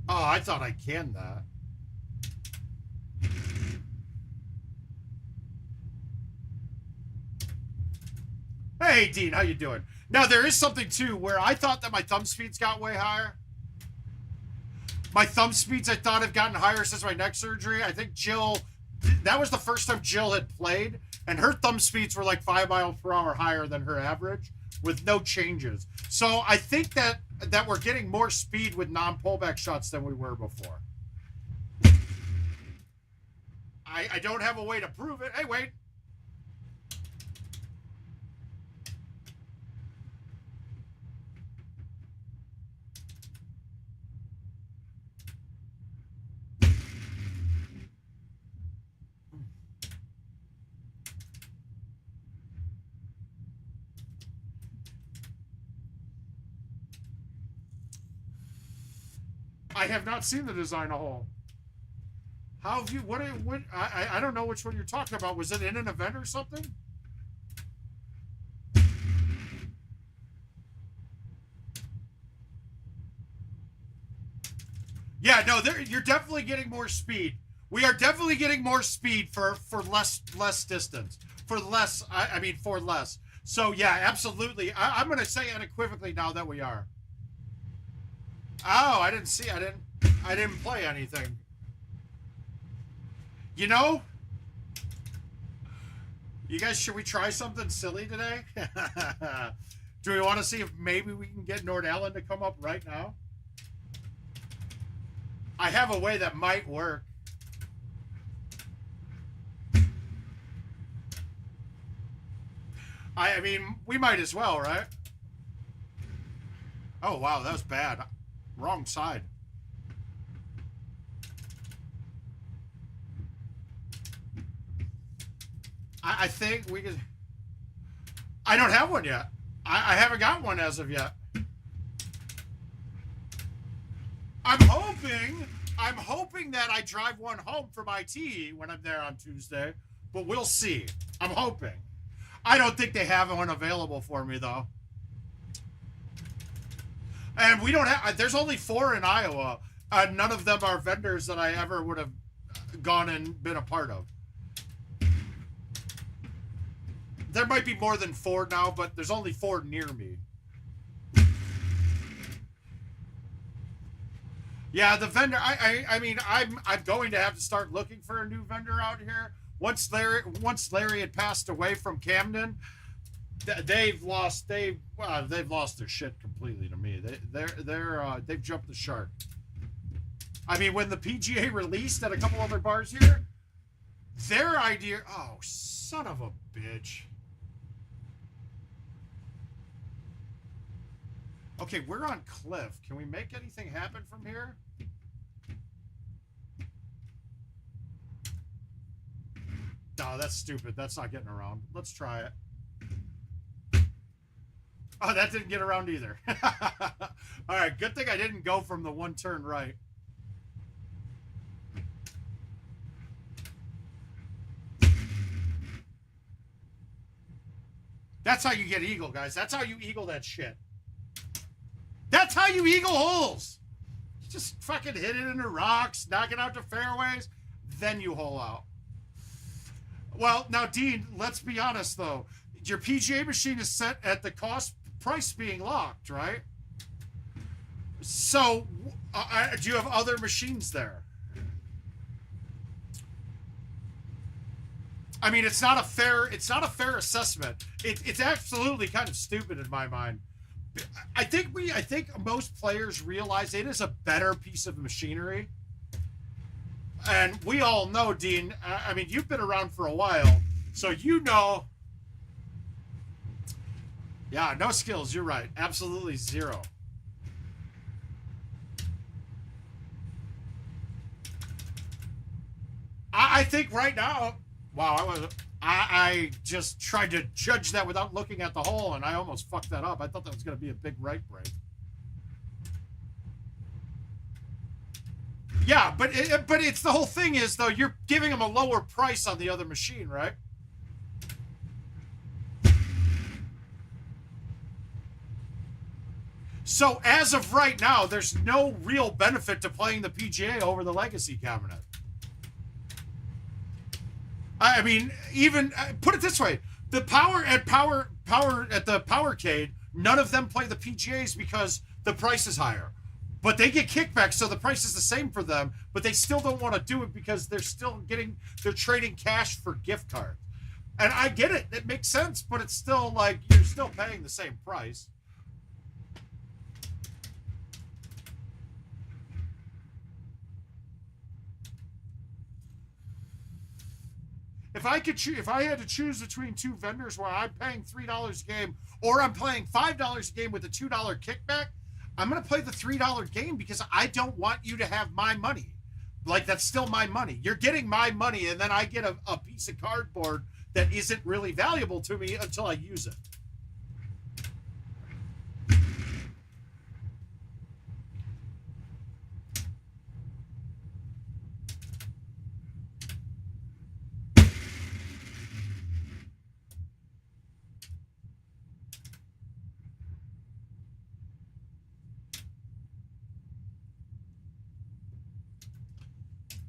Oh, I thought I canned that. Hey, Dean, how you doing? Now, there is something, too, where I thought that my thumb speeds got way higher. My thumb speeds, I thought, have gotten higher since my neck surgery. I think Jill, that was the first time Jill had played, and her thumb speeds were like 5 miles per hour higher than her average with no changes. So I think that we're getting more speed with non-pullback shots than we were before. I don't have a way to prove it. Hey, wait. I have not seen the design a hole. How have you, what I don't know which one you're talking about. Was it in an event or something? Yeah, no, you're definitely getting more speed. We are definitely getting more speed for less distance. For less, I mean, for less. So, yeah, absolutely. I'm going to say unequivocally now that we are. Oh, I didn't see. I didn't play anything. You know, you guys, should we try something silly today? Do we want to see if maybe we can get Nord Allen to come up right now? I have a way that might work. I mean, we might as well, right? Oh, wow, that was bad. Wrong side. I think we could... I don't have one yet. I haven't got one as of yet. I'm hoping that I drive one home from IT when I'm there on Tuesday, but we'll see. I'm hoping. I don't think they have one available for me, though. And we don't have... There's only 4 in Iowa. None of them are vendors that I ever would have gone and been a part of. There might be more than 4 now, but there's only 4 near me. Yeah, the vendor... I mean, I'm going to have to start looking for a new vendor out here. Once Larry had passed away from Camden, they've lost their shit completely to me. They've jumped the shark. I mean, when the PGA released at a couple other bars here, their idea... Oh, son of a bitch. Okay, we're on cliff. Can we make anything happen from here? No, that's stupid. That's not getting around. Let's try it. Oh, that didn't get around either. All right, good thing I didn't go from the one turn right. That's how you get eagle, guys. That's how you eagle that shit. That's how you eagle holes. You just fucking hit it into rocks, knock it out to fairways, then you hole out. Well, now, Dean, let's be honest, though. Your PGA machine is set at the cost price being locked, right? So, do you have other machines there? I mean, it's not a fair assessment. It's absolutely kind of stupid in my mind. I think most players realize it is a better piece of machinery. And we all know, Dean, I mean, you've been around for a while, so you know. Yeah, no skills, you're right. Absolutely zero. I think right now, wow, I just tried to judge that without looking at the hole, and I almost fucked that up. I thought that was going to be a big right break. Yeah, but it's the whole thing is, though, you're giving them a lower price on the other machine, right? So as of right now, there's no real benefit to playing the PGA over the Legacy cabinet. I mean, even put it this way: the power at the Powercade, none of them play the PGAs because the price is higher. But they get kickbacks, so the price is the same for them, but they still don't want to do it because they're trading cash for gift cards. And I get it, it makes sense, but it's still like you're still paying the same price. If I had to choose between two vendors where I'm paying $3 a game or I'm paying $5 a game with a $2 kickback, I'm going to play the $3 game because I don't want you to have my money. Like, that's still my money. You're getting my money, and then I get a piece of cardboard that isn't really valuable to me until I use it.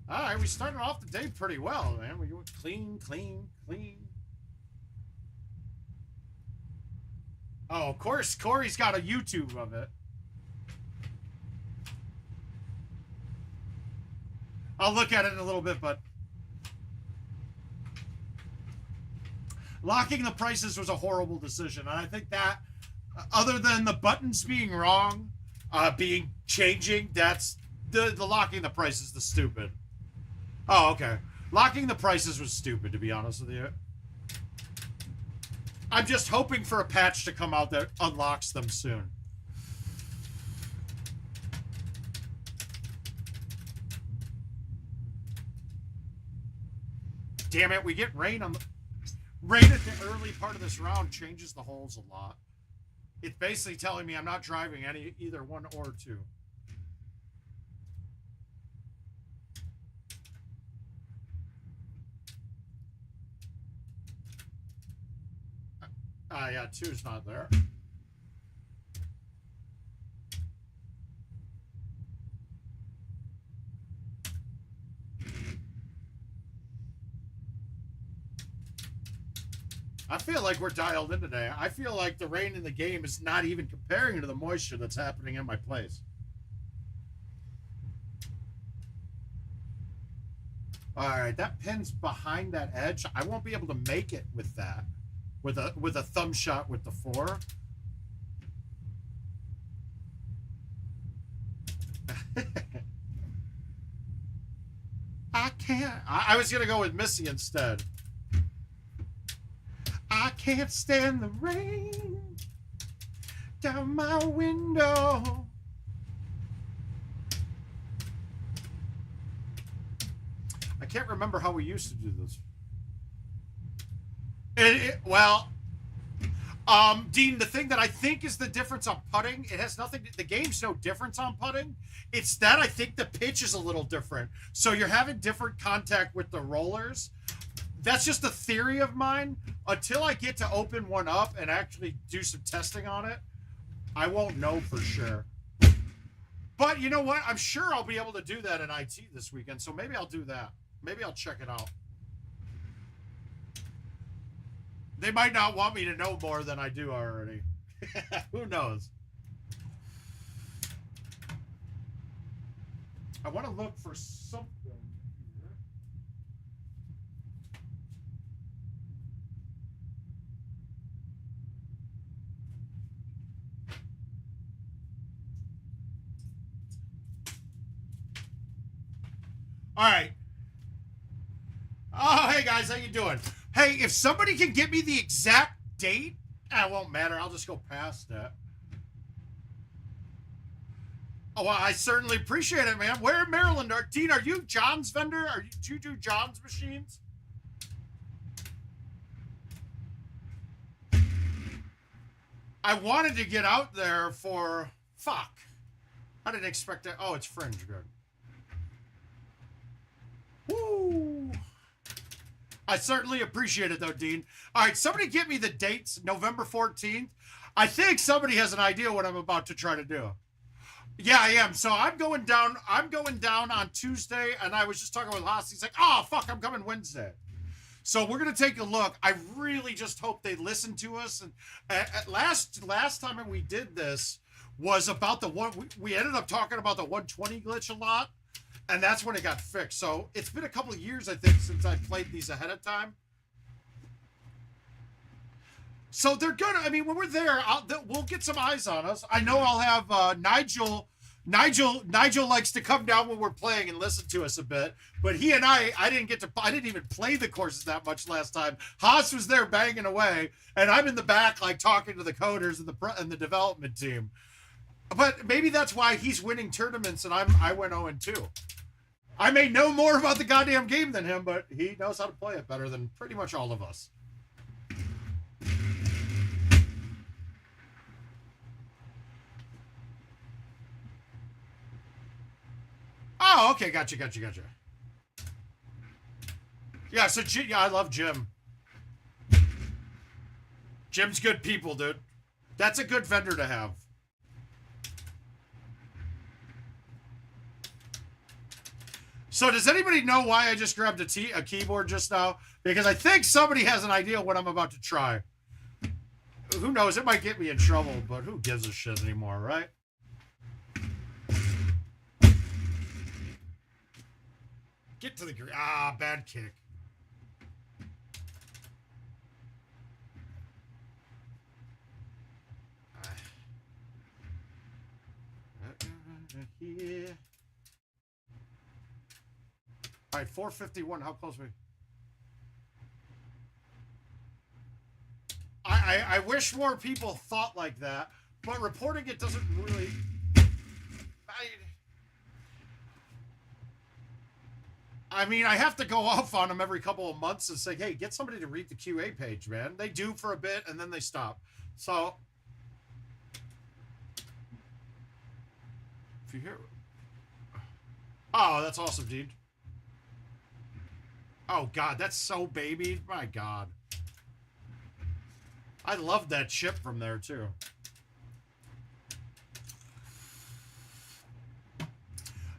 All right, we started off the day pretty well, man. We went clean, clean, clean. Oh, of course, Corey's got a YouTube of it. I'll look at it in a little bit, but locking the prices was a horrible decision. And I think that, other than the buttons being wrong, changing, that's the locking the prices the stupid. Oh, okay. Locking the prices was stupid, to be honest with you. I'm just hoping for a patch to come out that unlocks them soon. Damn it, we get rain on the... Rain at the early part of this round changes the holes a lot. It's basically telling me I'm not driving either one or two. Yeah, two's not there. I feel like we're dialed in today. I feel like the rain in the game is not even comparing to the moisture that's happening in my place. All right, that pin's behind that edge. I won't be able to make it with that. With a thumb shot with the 4. I can't. I was gonna go with Missy instead. I can't stand the rain down my window. I can't remember how we used to do this. Well, Dean, the thing that I think is the difference on putting, it has nothing, the game's no difference on putting. It's that I think the pitch is a little different. So you're having different contact with the rollers. That's just a theory of mine. Until I get to open one up and actually do some testing on it, I won't know for sure. But you know what? I'm sure I'll be able to do that in IT this weekend. So maybe I'll do that. Maybe I'll check it out. They might not want me to know more than I do already. Who knows? I want to look for something here. All right. Oh, hey guys, how you doing? Hey, if somebody can get me the exact date, it won't matter. I'll just go past that. Oh, well, I certainly appreciate it, man. Where in Maryland? Dean, are you John's vendor? Do you do John's machines? I wanted to get out there for... Fuck. I didn't expect that. Oh, it's Fringe. Good. Woo! I certainly appreciate it, though, Dean. All right, somebody get me the dates. November 14th. I think somebody has an idea what I'm about to try to do. Yeah, I am. So I'm going down on Tuesday, and I was just talking with Haas. He's like, oh, fuck, I'm coming Wednesday. So we're going to take a look. I really just hope they listen to us. And last time we did this was about the one, we ended up talking about the 120 glitch a lot, and that's when it got fixed. So it's been a couple of years, I think, since I played these ahead of time. So they're gonna, I mean, when we're there, we'll get some eyes on us. I know I'll have Nigel likes to come down when we're playing and listen to us a bit, but he and I didn't even play the courses that much last time. Haas was there banging away, and I'm in the back like talking to the coders and the development team. But maybe that's why he's winning tournaments and I went 0-2. I may know more about the goddamn game than him, but he knows how to play it better than pretty much all of us. Oh, okay, gotcha. Yeah, so yeah, I love Jim. Jim's good people, dude. That's a good vendor to have. So does anybody know why I just grabbed a keyboard just now? Because I think somebody has an idea what I'm about to try. Who knows? It might get me in trouble, but who gives a shit anymore, right? Get to the green. Ah, bad kick. Here. All right, 451. How close are we? I wish more people thought like that, but reporting it doesn't really. I mean, I have to go off on them every couple of months and say, hey, get somebody to read the QA page, man. They do for a bit, and then they stop. So, if you hear... Oh, that's awesome, dude. Oh, God, that's so baby. My God. I love that chip from there, too.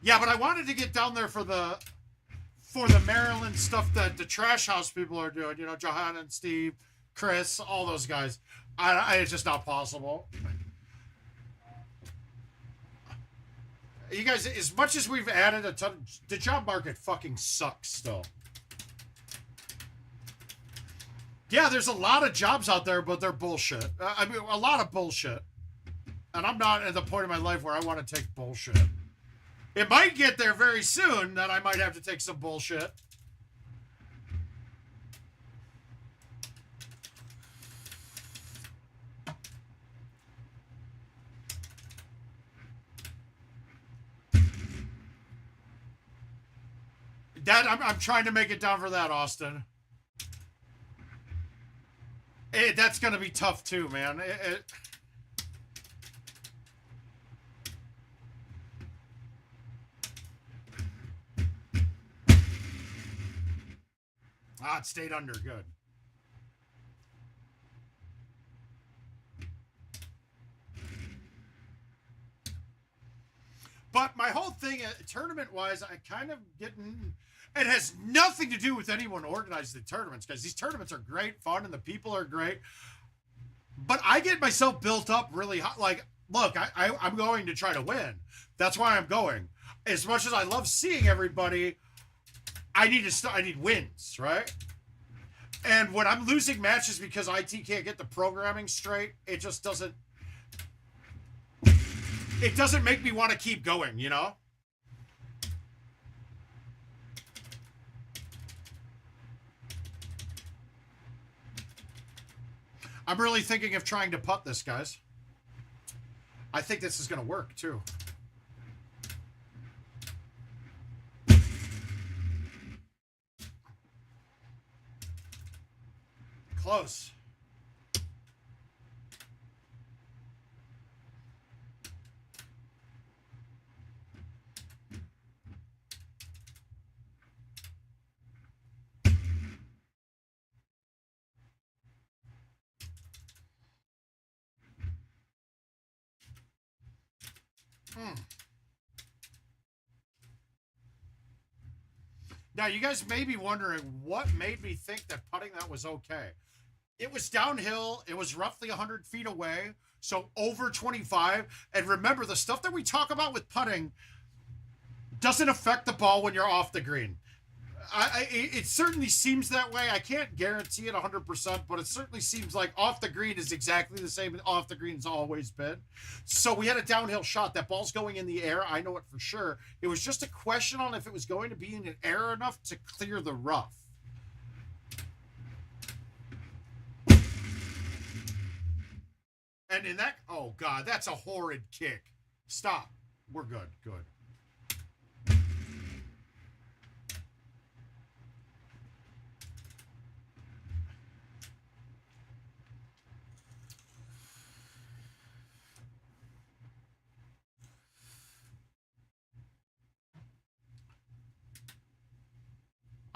Yeah, but I wanted to get down there for the Maryland stuff that the Trash House people are doing. You know, Johanna and Steve, Chris, all those guys. It's just not possible. You guys, as much as we've added a ton, the job market fucking sucks still. Yeah, there's a lot of jobs out there, but they're bullshit. I mean, a lot of bullshit. And I'm not at the point in my life where I want to take bullshit. It might get there very soon that I might have to take some bullshit. I'm trying to make it down for that, Austin. That's going to be tough too, man. It stayed under. Good. But my whole thing, tournament-wise, I kind of getting... It has nothing to do with anyone organizing the tournaments, because these tournaments are great fun and the people are great. But I get myself built up really hot. Like, look, I'm going to try to win. That's why I'm going. As much as I love seeing everybody, I need wins, right? And when I'm losing matches because IT can't get the programming straight, it just doesn't... It doesn't make me want to keep going, you know? I'm really thinking of trying to putt this, guys. I think this is going to work, too. Close. Now, you guys may be wondering what made me think that putting that was okay. It was downhill. It was roughly 100 feet away, so over 25. And remember, the stuff that we talk about with putting doesn't affect the ball when you're off the green. It certainly seems that way. I can't guarantee it 100%, but it certainly seems like off the green is exactly the same off the green has always been. So we had a downhill shot. That ball's going in the air. I know it for sure. It was just a question on if it was going to be in the air enough to clear the rough. And in that, oh God, that's a horrid kick. Stop. We're good. Good.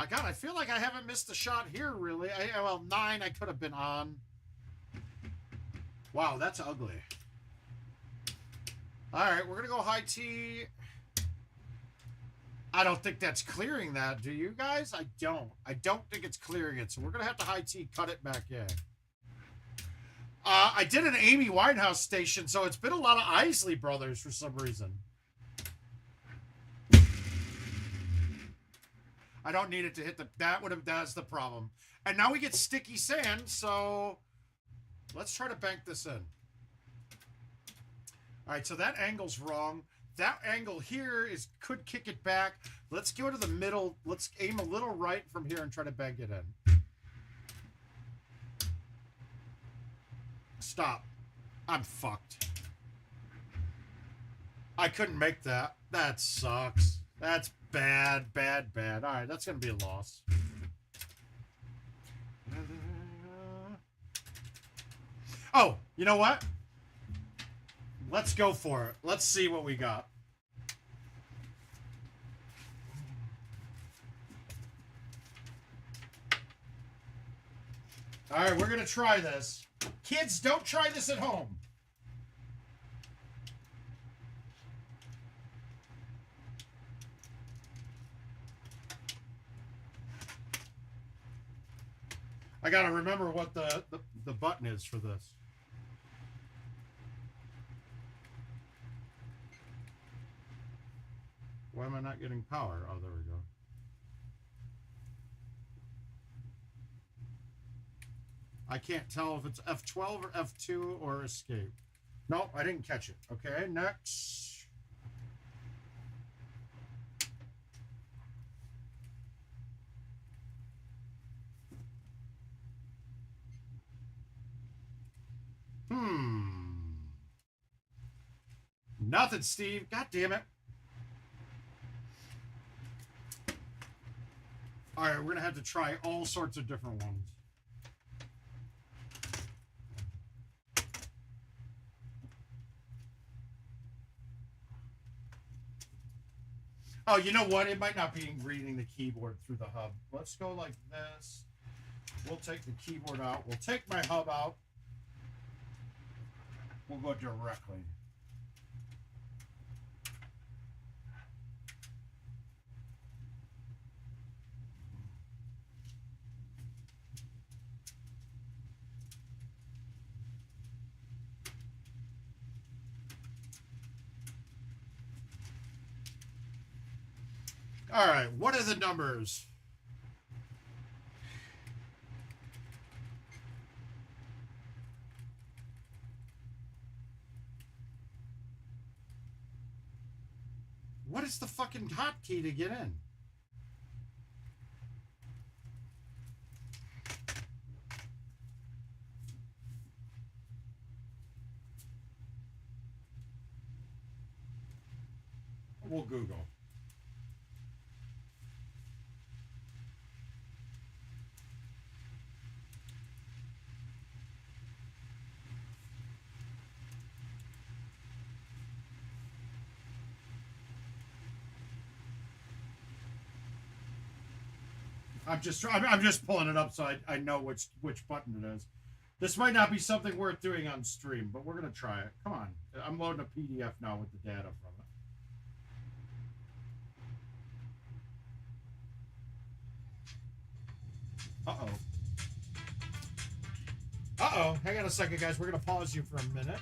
God, I feel like I haven't missed a shot here, really. Well, 9 I could have been on. Wow, that's ugly. All right, we're going to go high tee. I don't think that's clearing that, do you guys? I don't. I don't think it's clearing it, so we're going to have to high tee, cut it back in. I did an Amy Winehouse station, so it's been a lot of Isley Brothers for some reason. I don't need it to hit the... That's the problem. And now we get sticky sand, so... Let's try to bank this in. All right, so that angle's wrong. That angle here could kick it back. Let's go to the middle. Let's aim a little right from here and try to bank it in. Stop. I'm fucked. I couldn't make that. That sucks. That's bad, bad, bad. All right, that's going to be a loss. Oh, you know what? Let's go for it. Let's see what we got. All right, we're going to try this. Kids, don't try this at home. I got to remember what the button is for this. Why am I not getting power? Oh, there we go. I can't tell if it's F12 or F2 or escape. Nope, I didn't catch it. Okay, next. Nothing, Steve. God damn it. All right, we're going to have to try all sorts of different ones. Oh, you know what? It might not be reading the keyboard through the hub. Let's go like this. We'll take the keyboard out. We'll take my hub out. We'll go directly. All right, what are the numbers? What is the fucking hotkey to get in? We'll Google. I'm just pulling it up so I know which button it is. This might not be something worth doing on stream, but we're going to try it. Come on. I'm loading a PDF now with the data from it. Uh-oh. Uh-oh. Hang on a second, guys. We're going to pause you for a minute.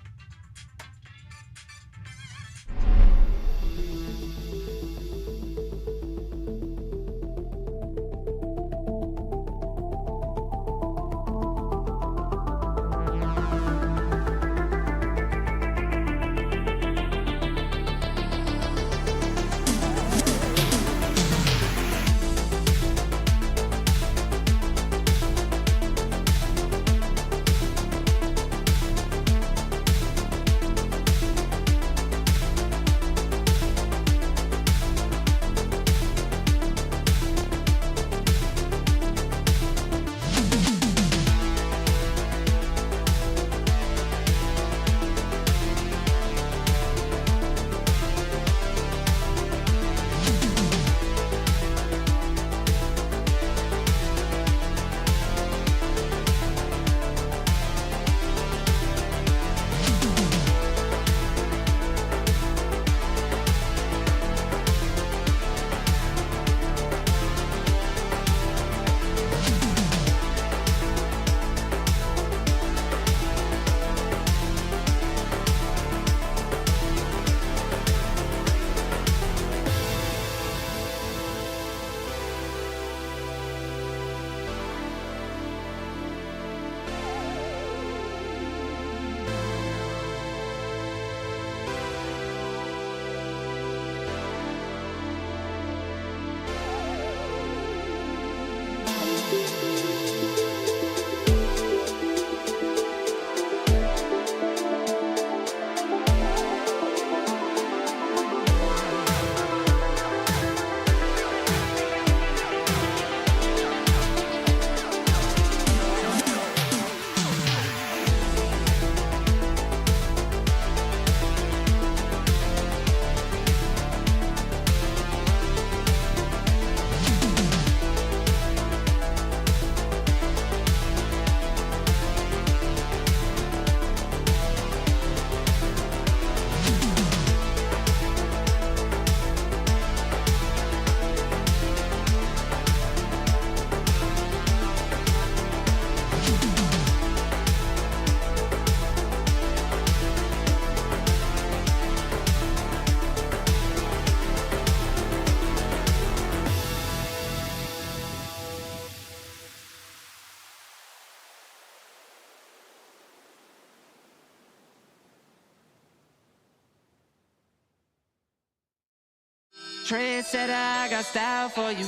Trendsetter, I got style for you.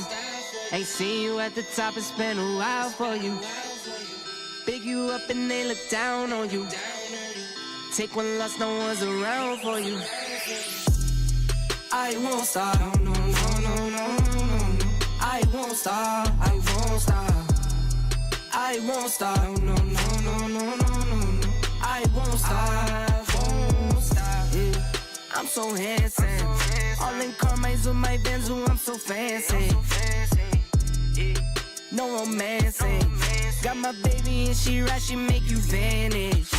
Ain't seen you at the top, it's been a while for you. Big you up and they look down on you. Take one loss, no one's around for you. I won't stop, no, no, no, no, no, no. I won't stop, I won't stop. I won't stop, no, no, no, no, no, no. I won't stop, won't stop. Yeah. I'm so handsome. All in Carmine's with my Benzo, I'm so fancy. No romancing. Got my baby and she right, she make you vanish.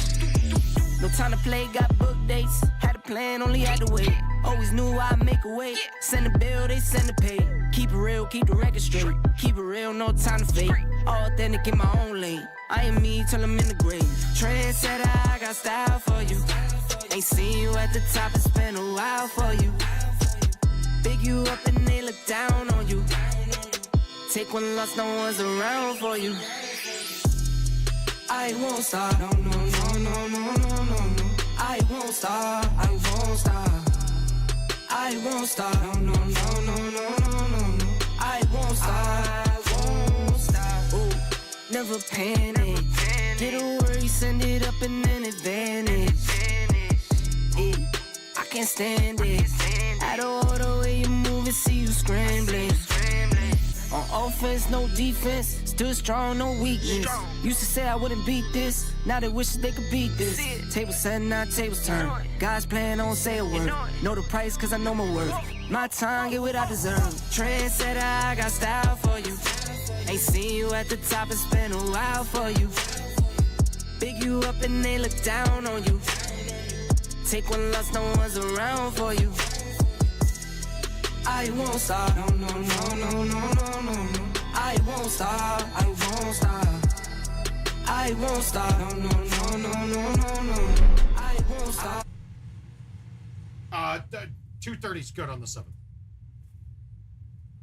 No time to play, got book dates. Had a plan, only had to wait. Always knew I'd make a way. Send a bill, they send a pay. Keep it real, keep the record straight. Keep it real, no time to fake. All authentic in my own lane. I am me till I'm in the grave. Trendsetter, I got style for you. Ain't seen you at the top, it's been a while for you. Big you up and they look down on you. Take one loss, no one's around for you. I won't stop, no, no, no, no, no, no, no. I won't stop, I won't stop. I won't stop, no, no, no, no, no, no, no. I won't stop, won't stop. Ooh, never panic. Get a worry, send it up and then it vanish. I can't stand it. Out of order way you move and see you scrambling. On offense, no defense. Still strong, no weakness. Used to say I wouldn't beat this. Now they wish they could beat this. Tables set, now tables turn. Guys playing, don't say a word. Know the price, cause I know my worth. My time, get what I deserve. Trendsetter, I got style for you. Ain't seen you at the top, it's been a while for you. Big and they look down on you. Take one loss, no one's around for you. I won't stop, no, no, no, no, no, no, no, no. I won't stop, I won't stop. I won't stop, no, no, no, no, no, no, no. I won't stop. 2:30 is good on the 7th.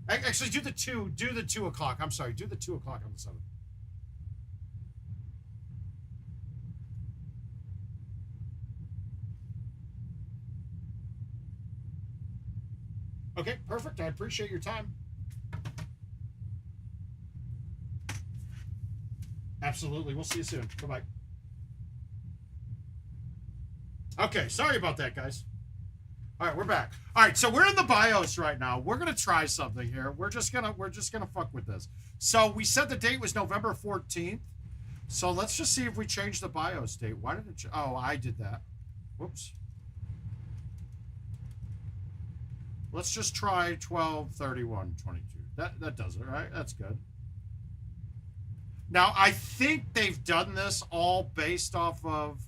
Actually, do the 2 o'clock. I'm sorry, do the 2 o'clock on the 7th. Okay, perfect. I appreciate your time. Absolutely. We'll see you soon. Bye-bye. Okay, sorry about that, guys. All right, we're back. All right, so we're in the BIOS right now. We're gonna try something here. We're just gonna fuck with this. So we said the date was November 14th. So let's just see if we change the BIOS date. Why did it? Oh, I did that. Whoops. Let's just try 12/31/22. That does it, right? That's good. Now I think they've done this all based off of.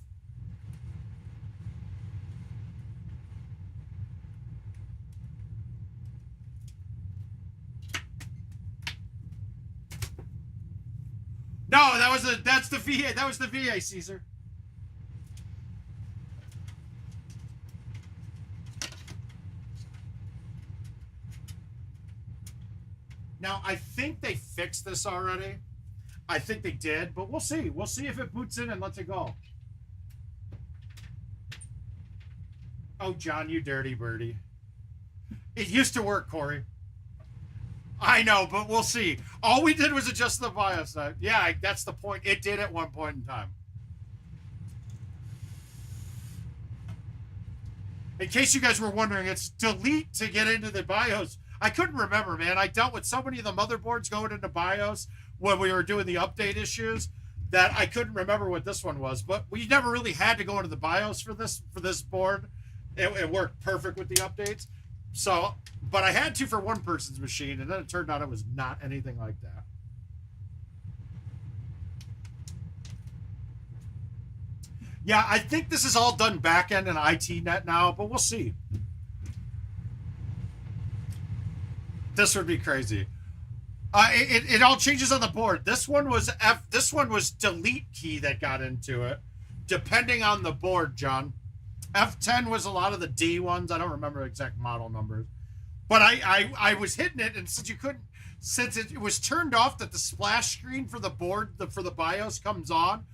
No, that's the VA. That was the VA, Caesar. Now, I think they fixed this already. I think they did, but we'll see. We'll see if it boots in and lets it go. Oh, John, you dirty birdie. It used to work, Corey. I know, but we'll see. All we did was adjust the BIOS. Yeah, that's the point. It did at one point in time. In case you guys were wondering, it's delete to get into the BIOS. I couldn't remember, man. I dealt with so many of the motherboards going into BIOS when we were doing the update issues that I couldn't remember what this one was. But we never really had to go into the BIOS for this board. It worked perfect with the updates. So, but I had to for one person's machine, and then it turned out it was not anything like that. Yeah, I think this is all done back-end and ITnet now, but we'll see. This would be crazy. It all changes on the board. This one was delete key that got into it, depending on the board, John. F10 was a lot of the D ones. I don't remember exact model numbers, but I was hitting it, and since it was turned off that the splash screen for the board for the BIOS comes on,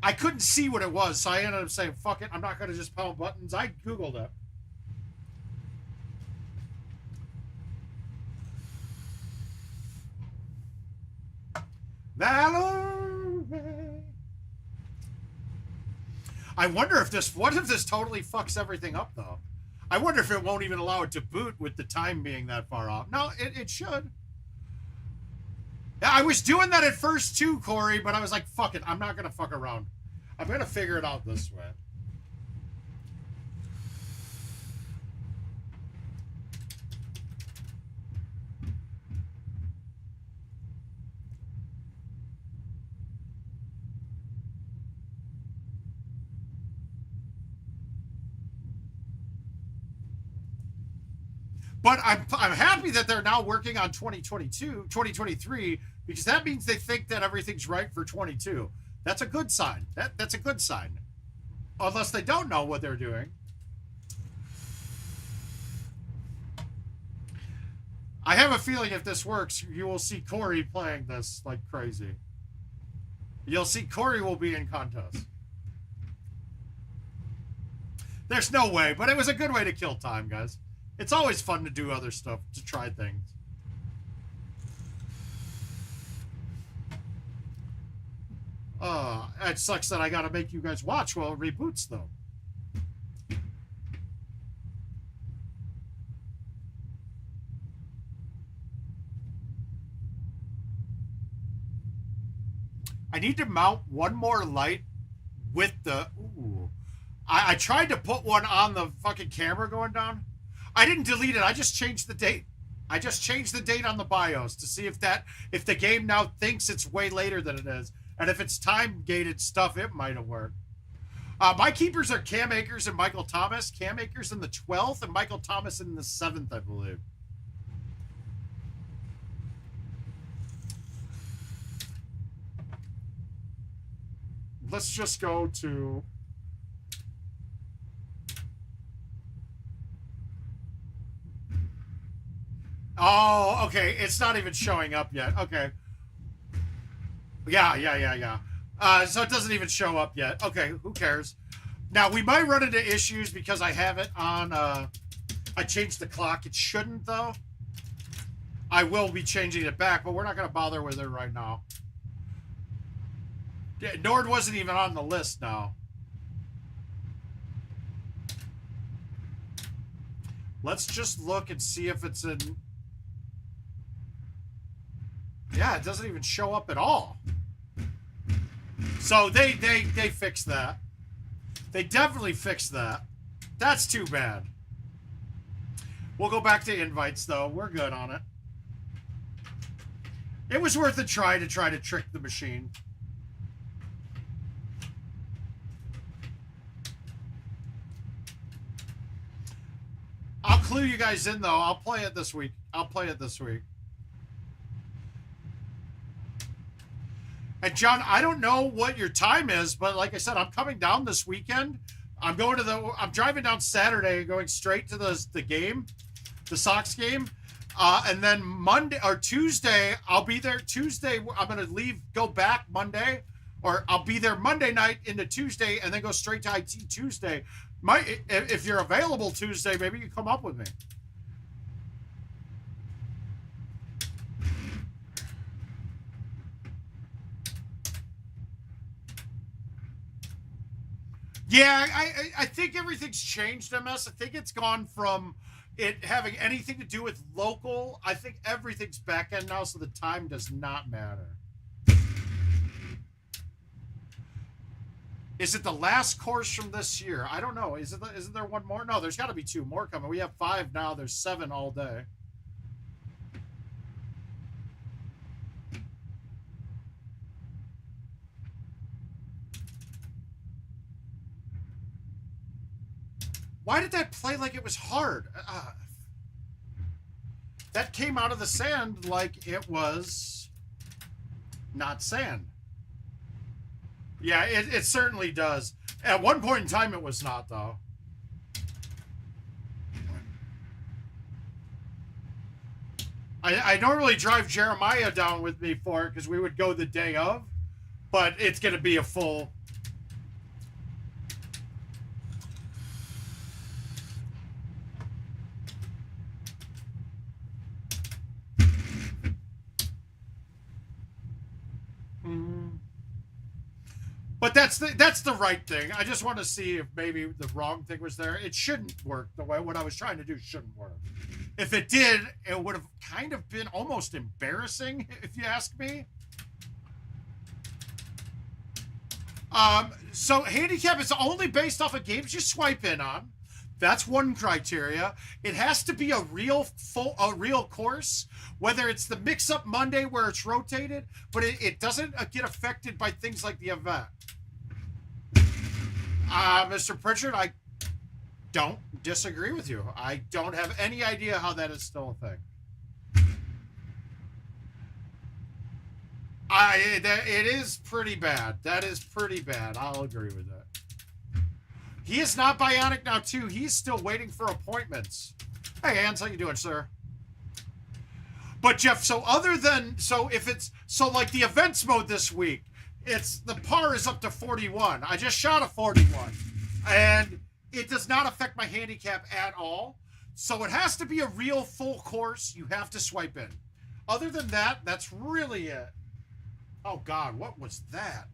I couldn't see what it was, so I ended up saying, "Fuck it, I'm not going to just pound buttons." I googled it. Valerie. I wonder if what if this totally fucks everything up, though? I wonder if it won't even allow it to boot with the time being that far off. No, it should. Yeah, I was doing that at first too, Corey, but I was like, fuck it. I'm not going to fuck around. I'm going to figure it out this way. But I'm happy that they're now working on 2023, because that means they think that everything's right for 22. That's a good sign. That's a good sign. Unless they don't know what they're doing. I have a feeling if this works, you will see Corey playing this like crazy. You'll see Corey will be in contest. There's no way, but it was a good way to kill time, guys. It's always fun to do other stuff, to try things. It sucks that I gotta make you guys watch while it reboots, though. I need to mount one more light with the... Ooh. I tried to put one on the fucking camera going down. I didn't delete it. I just changed the date. I just changed the date on the BIOS to see if the game now thinks it's way later than it is. And if it's time-gated stuff, it might have worked. My keepers are Cam Akers and Michael Thomas. Cam Akers in the 12th and Michael Thomas in the 7th, I believe. Let's just go to... Oh, okay. It's not even showing up yet. Okay. Yeah. So it doesn't even show up yet. Okay, who cares? Now, we might run into issues because I have it on... I changed the clock. It shouldn't, though. I will be changing it back, but we're not going to bother with it right now. Nord wasn't even on the list now. Let's just look and see if it's in... Yeah, it doesn't even show up at all. So they fixed that. They definitely fixed that. That's too bad. We'll go back to invites, though. We're good on it. It was worth a try to trick the machine. I'll clue you guys in, though. I'll play it this week. And John, I don't know what your time is, but like I said, I'm coming down this weekend. I'm driving down Saturday, going straight to the game, the Sox game. And then Monday or Tuesday, I'll be there Tuesday. I'm going to go back Monday, or I'll be there Monday night into Tuesday and then go straight to IT Tuesday. If you're available Tuesday, maybe you come up with me. Yeah, I think everything's changed, MS. I think it's gone from it having anything to do with local. I think everything's back end now, so the time does not matter. Is it the last course from this year? I don't know. Isn't there one more? No, there's got to be 2 more coming. We have 5 now. There's 7 all day. Why did that play like it was hard? That came out of the sand like it was not sand. Yeah, it certainly does. At one point in time, it was not, though. I normally drive Jeremiah down with me for it because we would go the day of, but it's going to be a full... But that's the right thing. I just want to see if maybe the wrong thing was there. It shouldn't work the way what I was trying to do shouldn't work. If it did, it would have kind of been almost embarrassing, if you ask me. So handicap is only based off of games you swipe in on. That's one criteria. It has to be a real course, whether it's the mix-up Monday where it's rotated, but it doesn't get affected by things like the event. Mr. Pritchard, I don't disagree with you. I don't have any idea how that is still a thing. It is pretty bad. That is pretty bad. I'll agree with that. He is not bionic now, too. He's still waiting for appointments. Hey, Hans, how you doing, sir? But, Jeff, like the events mode this week, the par is up to 41. I just shot a 41. And it does not affect my handicap at all. So it has to be a real full course. You have to swipe in. Other than that, that's really it. Oh, God, what was that?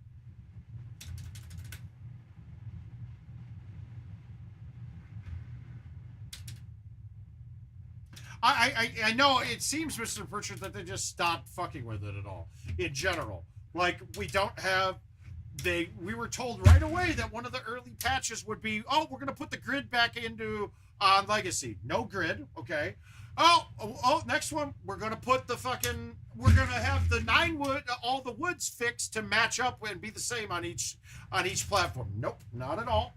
I know it seems, Mr. Pritchard, that they just stopped fucking with it at all. In general. Like, we were told right away that one of the early patches would be, oh, we're going to put the grid back into Legacy. No grid, okay. Oh, next one. We're going to put the fucking, we're going to have the 9 wood, all the woods fixed to match up and be the same on each platform. Nope, not at all.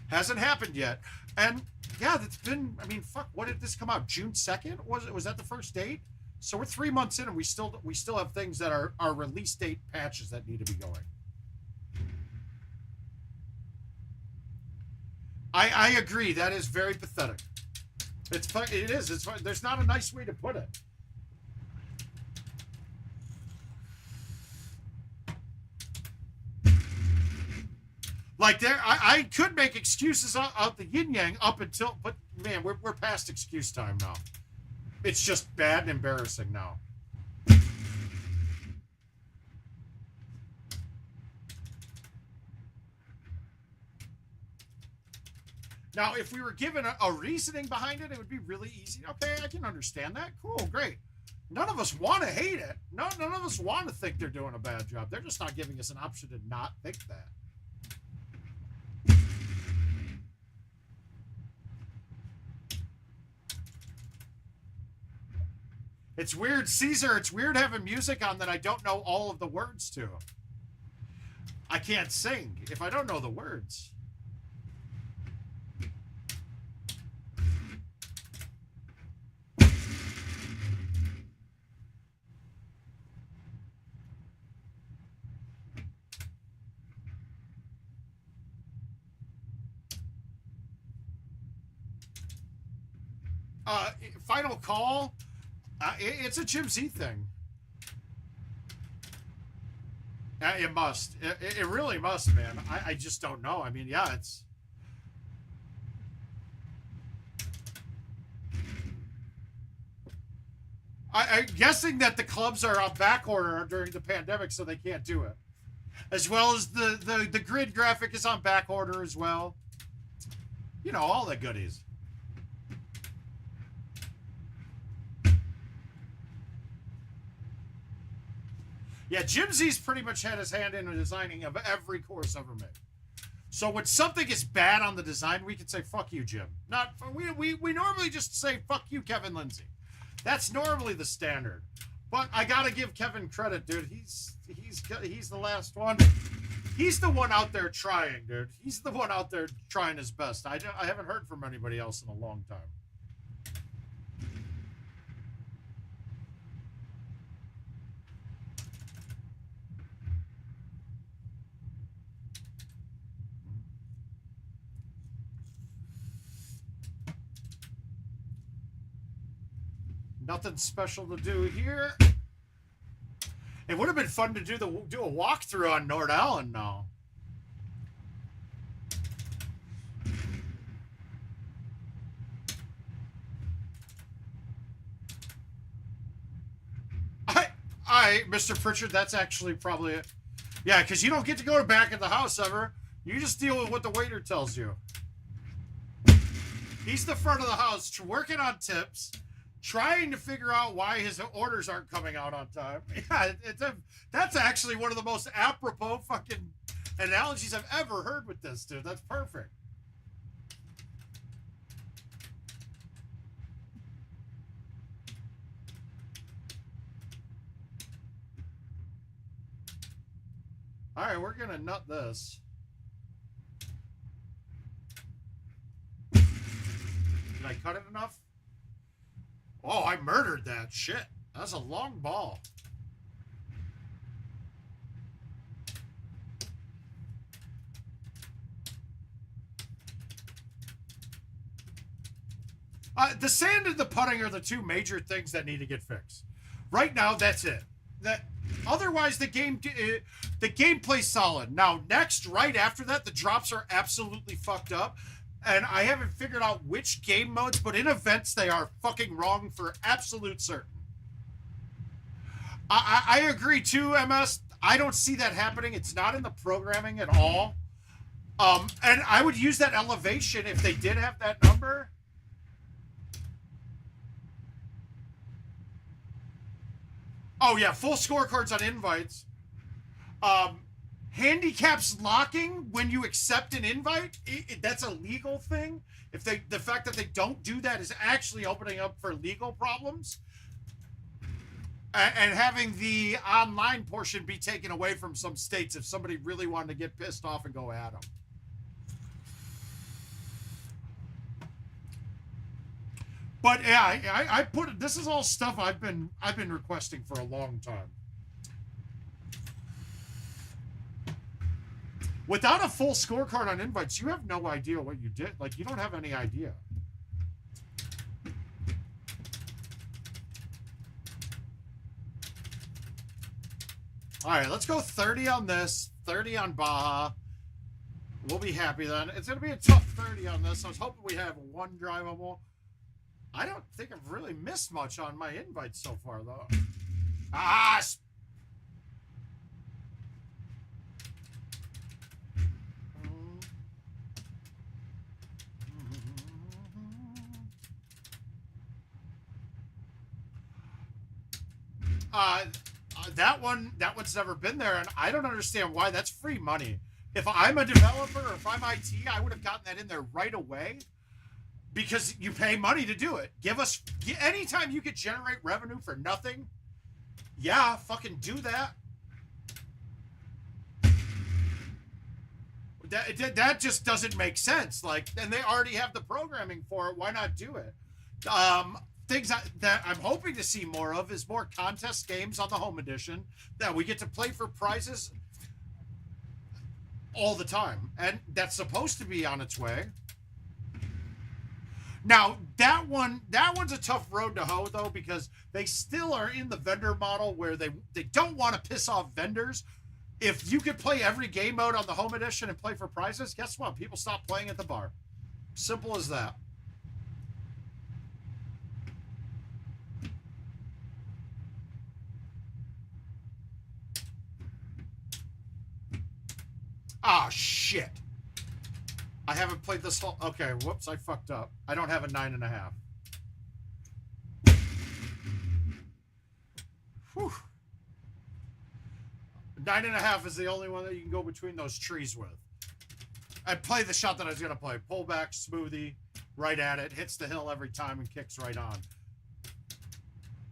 Hasn't happened yet. And yeah, that's been, I mean, fuck, what did this come out? June 2nd? Was that the first date? So we're 3 months in and we still have things that are release date patches that need to be going. I agree. That is very pathetic. It is. It's there's not a nice way to put it. Like I could make excuses out the yin yang up until, but man, we're past excuse time now. It's just bad and embarrassing now. Now, if we were given a reasoning behind it, it would be really easy. Okay, I can understand that. Cool, great. None of us want to hate it. None of us want to think they're doing a bad job. They're just not giving us an option to not think that. It's weird, Caesar. It's weird having music on that I don't know all of the words to. I can't sing if I don't know the words. Final call. It's a Jim Z thing. It must. It really must, man. I just don't know. I mean, yeah, it's. I'm guessing that the clubs are on back order during the pandemic, so they can't do it. As well as the grid graphic is on back order as well. You know, all the goodies. Yeah, Jim Z's pretty much had his hand in the designing of every course ever made. So when something is bad on the design, we can say, fuck you, Jim. Not we normally just say, fuck you, Kevin Lindsay. That's normally the standard. But I gotta give Kevin credit, dude. He's the last one. He's the one out there trying, dude. He's the one out there trying his best. I haven't heard from anybody else in a long time. Nothing special to do here. It would have been fun to do a walkthrough on Nord Allen now. Mr. Pritchard, that's actually probably it. Yeah, because you don't get to go back in the house ever. You just deal with what the waiter tells you. He's the front of the house, working on tips, trying to figure out why his orders aren't coming out on time. Yeah, that's actually one of the most apropos fucking analogies I've ever heard with this, dude. That's perfect. All right, we're gonna nut this. Did I cut it enough? Oh, I murdered that shit. That's a long ball. The sand and the putting are the two major things that need to get fixed. Right now, that's it. Otherwise, the gameplay's solid. Now, next, right after that, the drops are absolutely fucked up. And I haven't figured out which game modes, but in events, they are fucking wrong for absolute certain. I agree too, MS. I don't see that happening. It's not in the programming at all. And I would use that elevation if they did have that number. Oh, yeah, full scorecards on invites. handicaps locking when you accept an invite. That's a legal thing. If the fact that they don't do that is actually opening up for legal problems. And having the online portion be taken away from some states if somebody really wanted to get pissed off and go at them. But yeah, I put this is all stuff I've been requesting for a long time. Without a full scorecard on invites, you have no idea what you did. Like, you don't have any idea. All right, let's go 30 on this, 30 on Baja. We'll be happy then. It's going to be a tough 30 on this. I was hoping we have one drivable. I don't think I've really missed much on my invites so far, though. Ah! That one's never been there, and I don't understand why. That's free money. If I'm a developer or if I'm IT, I would have gotten that in there right away because you pay money to do it. Give us anytime you could generate revenue for nothing. Yeah, fucking do that. That just doesn't make sense. Like, and they already have the programming for it. Why not do it? Things that I'm hoping to see more of is more contest games on the home edition that we get to play for prizes all the time, and that's supposed to be on its way. Now that one's a tough road to hoe though, because they still are in the vendor model where they don't want to piss off vendors. If you could play every game mode on the home edition and play for prizes, guess what? People stop playing at the bar. Simple as that. Ah, shit. I haven't played this whole... Okay, whoops, I fucked up. I don't have a 9.5. Whew. 9.5 is the only one that you can go between those trees with. I played the shot that I was going to play. Pull back, smoothie, right at it, hits the hill every time and kicks right on.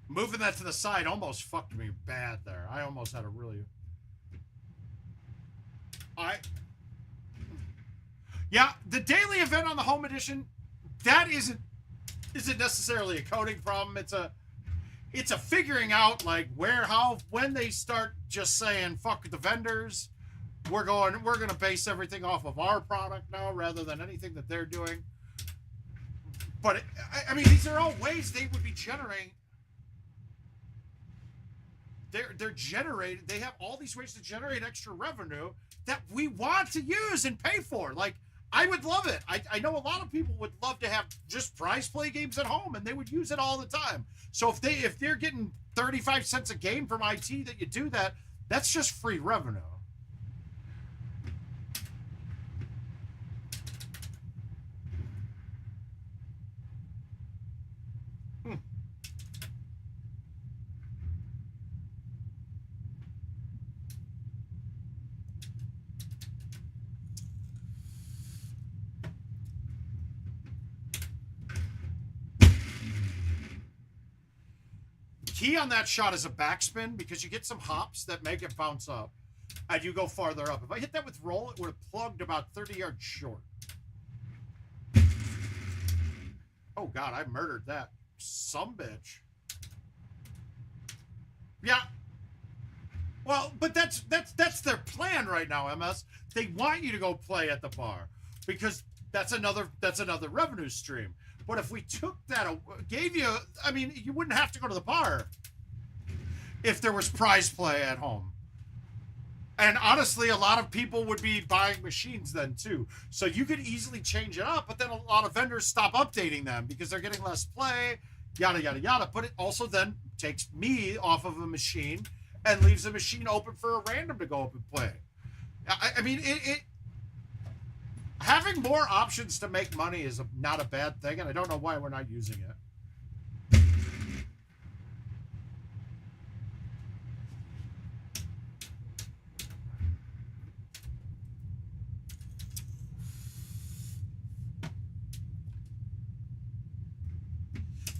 Moving that to the side almost fucked me bad there. I almost had a really... Yeah, the daily event on the home edition, that isn't necessarily a coding problem. It's a figuring out like when they start just saying fuck the vendors, we're gonna base everything off of our product now rather than anything that they're doing. But I mean, these are all ways they would be generating. They're generated. They have all these ways to generate extra revenue that we want to use and pay for. Like, I would love it. I know a lot of people would love to have just prize play games at home, and they would use it all the time. So if they're getting 35 cents a game from IT that you do that, that's just free revenue. Key on that shot is a backspin because you get some hops that make it bounce up and you go farther up. If I hit that with roll, it would have plugged about 30 yards short. Oh God, I murdered that some bitch. Yeah. Well, but that's their plan right now, MS. They want you to go play at the bar because that's another revenue stream. But if we took that, gave you, I mean, you wouldn't have to go to the bar if there was prize play at home. And honestly, a lot of people would be buying machines then too. So you could easily change it up, but then a lot of vendors stop updating them because they're getting less play, yada, yada, yada. But it also then takes me off of a machine and leaves the machine open for a random to go up and play. I mean, having more options to make money is not a bad thing, and I don't know why we're not using it.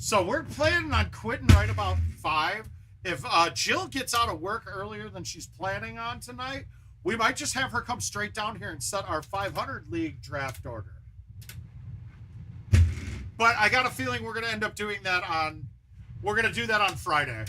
So we're planning on quitting right about 5. If Jill gets out of work earlier than she's planning on tonight, we might just have her come straight down here and set our 500 league draft order. But I got a feeling we're going to end up doing that on Friday.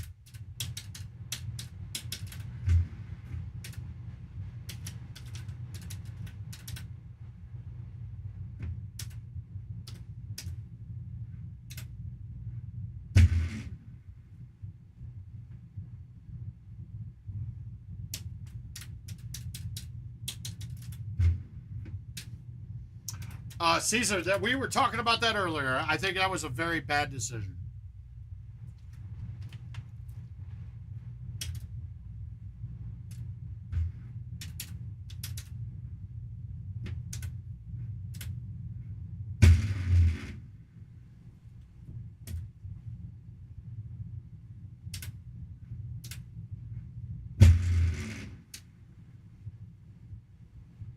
Caesar, that we were talking about that earlier. I think that was a very bad decision.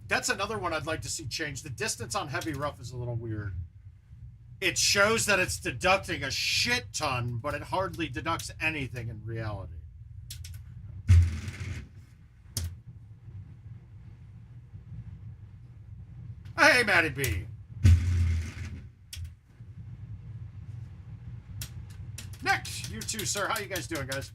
That's another one I'd like to see change. The distance on heavy rough is a little weird. It shows that it's deducting a shit ton, but it hardly deducts anything in reality. Hey, Matty B. Next, you too, sir. How you guys doing, guys?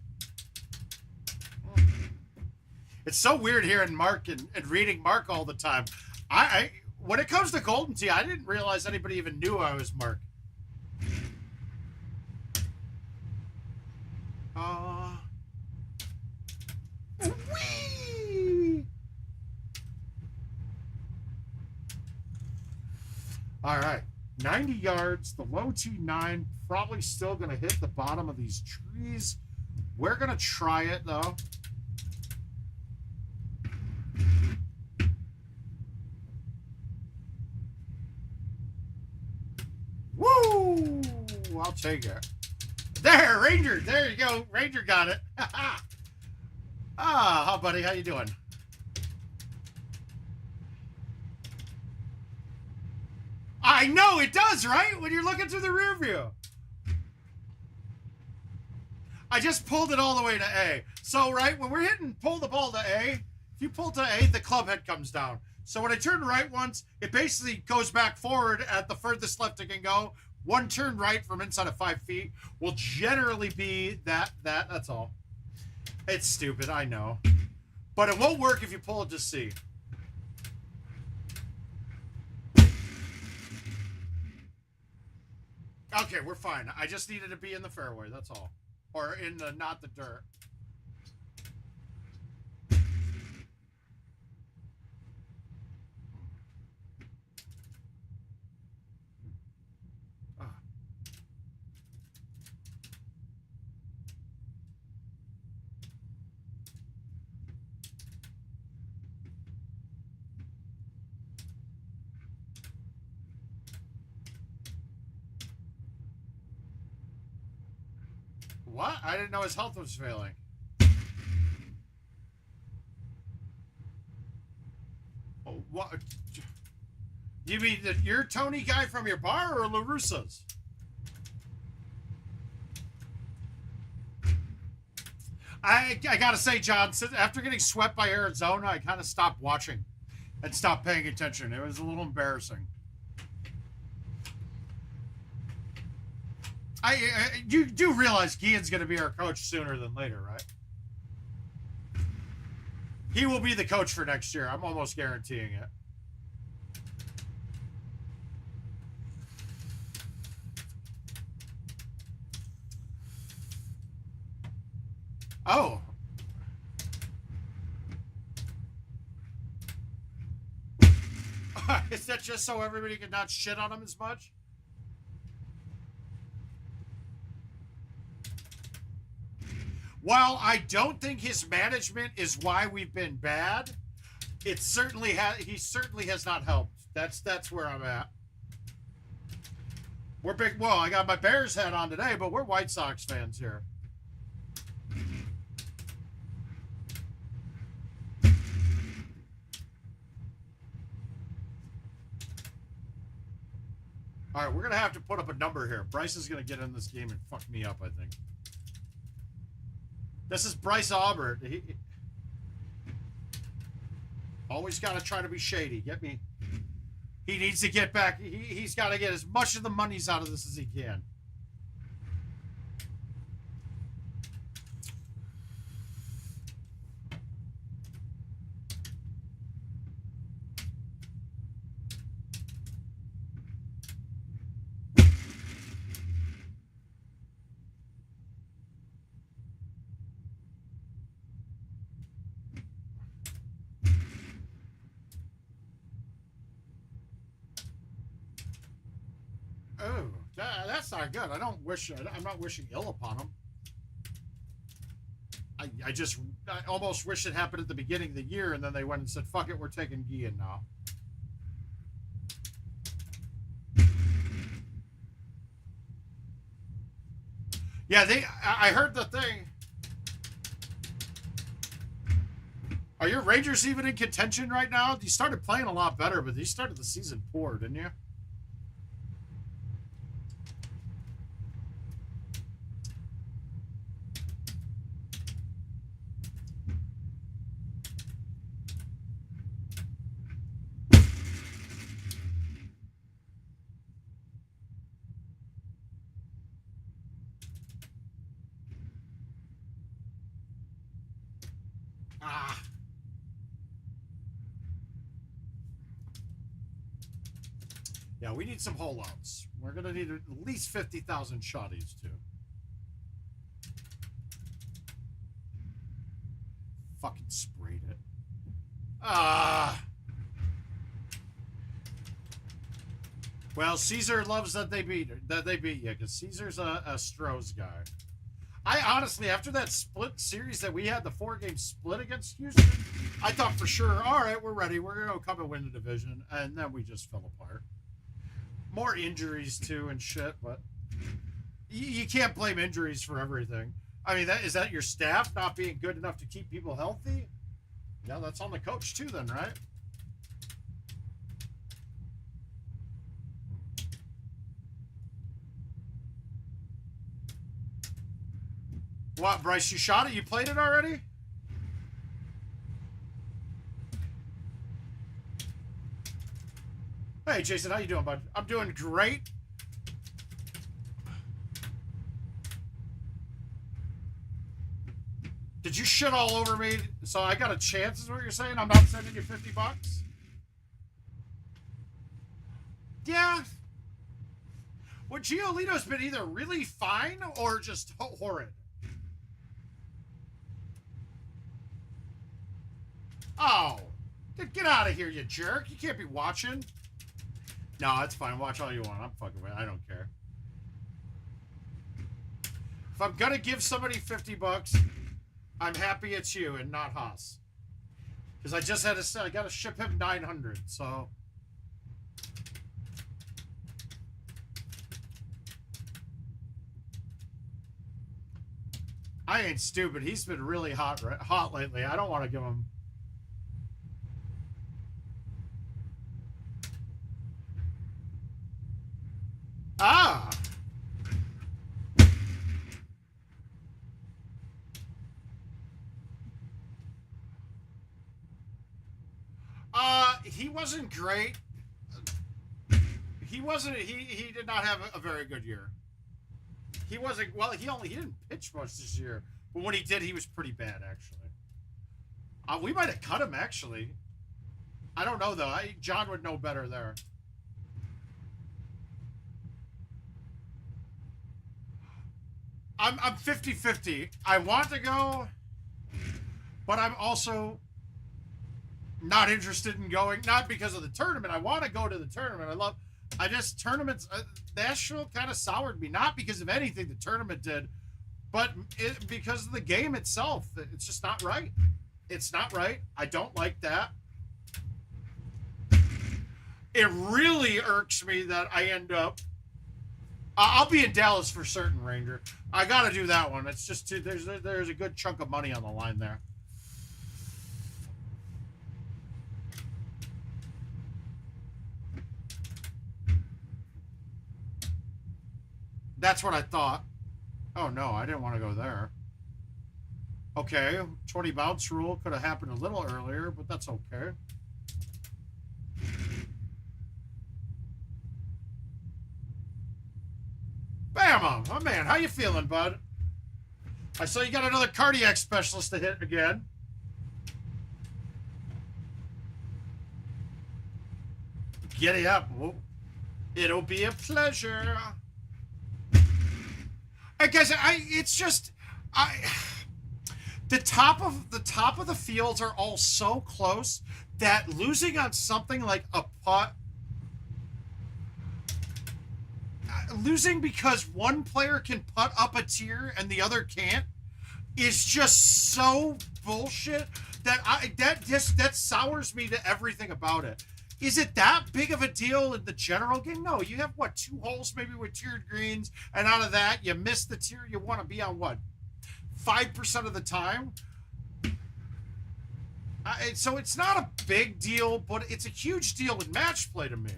It's so weird hearing Marc and reading Marc all the time. I when it comes to Golden Tee, I didn't realize anybody even knew I was Marc. Whee! All right, 90 yards, the low T9, probably still going to hit the bottom of these trees. We're going to try it, though. Woo! I'll take it. There, Ranger. There you go. Ranger got it. Hi, buddy. How you doing? I know it does, right? When you're looking through the rear view. I just pulled it all the way to A. So, right, when we're hitting pull the ball to A, if you pull to A, the club head comes down. So when I turn right once, it basically goes back forward at the furthest left it can go. One turn right from inside of 5 feet will generally be that's all. It's stupid, I know. But it won't work if you pull it to C. Okay, we're fine. I just needed to be in the fairway, that's all. Or in the, not the dirt. What? I didn't know his health was failing. Oh, what? You mean that you're Tony guy from your bar or LaRussa's? I gotta say, John, after getting swept by Arizona, I kind of stopped watching and stopped paying attention. It was a little embarrassing. You do realize Guillen's going to be our coach sooner than later, right? He will be the coach for next year. I'm almost guaranteeing it. Oh. Is that just so everybody can not shit on him as much? While I don't think his management is why we've been bad, it certainly he certainly has not helped. That's where I'm at. We're big. Well, I got my Bears hat on today, but we're White Sox fans here. All right, we're going to have to put up a number here. Bryce is going to get in this game and fuck me up, I think. This is Bryce Aubert. He always got to try to be shady. Get me? He needs to get back. He's got to get as much of the monies out of this as he can. Oh, that's not good. I'm not wishing ill upon him. I almost wish it happened at the beginning of the year, and then they went and said, fuck it, we're taking Guillen now. Yeah, I heard the thing. Are your Rangers even in contention right now? You started playing a lot better, but you started the season poor, didn't you? Ah. Yeah, we need some holdouts. We're going to need at least 50,000 shotties, too. Fucking sprayed it. Ah. Well, Caesar loves that they beat you, because Caesar's a Stroh's guy. I honestly, after that split series that we had, the 4-game split against Houston, I thought for sure, all right, we're ready. We're going to come and win the division. And then we just fell apart. More injuries, too, and shit. But you can't blame injuries for everything. I mean, is that your staff not being good enough to keep people healthy? Yeah, that's on the coach, too, then, right? What, Bryce, you shot it? You played it already? Hey, Jason, how you doing, bud? I'm doing great. Did you shit all over me? So I got a chance, is what you're saying? I'm not sending you $50? Yeah. Well, Giolito's been either really fine or just horrid. Oh, get out of here, you jerk. You can't be watching. No, it's fine. Watch all you want. I'm fucking with it. I don't care. If I'm going to give somebody $50, I'm happy it's you and not Haas. Because I just had to say, I got to ship him 900, so. I ain't stupid. He's been really hot lately. I don't want to give him. Ah! He wasn't great. He did not have a very good year. He wasn't, well, he didn't pitch much this year. But when he did, he was pretty bad, actually. We might have cut him, actually. I don't know, though. John would know better there. I'm 50-50. I want to go, but I'm also not interested in going. Not because of the tournament. I want to go to the tournament. Tournaments, Nashville kind of soured me. Not because of anything the tournament did, but because of the game itself. It's just not right. It's not right. I don't like that. It really irks me that I end up. I'll be in Dallas for certain, Ranger. I got to do that one. It's just there's a good chunk of money on the line there. That's what I thought. Oh, no, I didn't want to go there. Okay, 20 bounce rule could have happened a little earlier, but that's okay. Bama, my man, how you feeling, bud? I saw you got another cardiac specialist to hit again. Giddy up. It'll be a pleasure. I guess it's just the top of the fields are all so close that losing on something like a putt, losing because one player can putt up a tier and the other can't, is just so bullshit that sours me to everything about it. Is it that big of a deal in the general game? No, you have what, 2 holes maybe with tiered greens, and out of that you miss the tier you want to be on, what, 5% of the time? So it's not a big deal, but it's a huge deal in match play to me.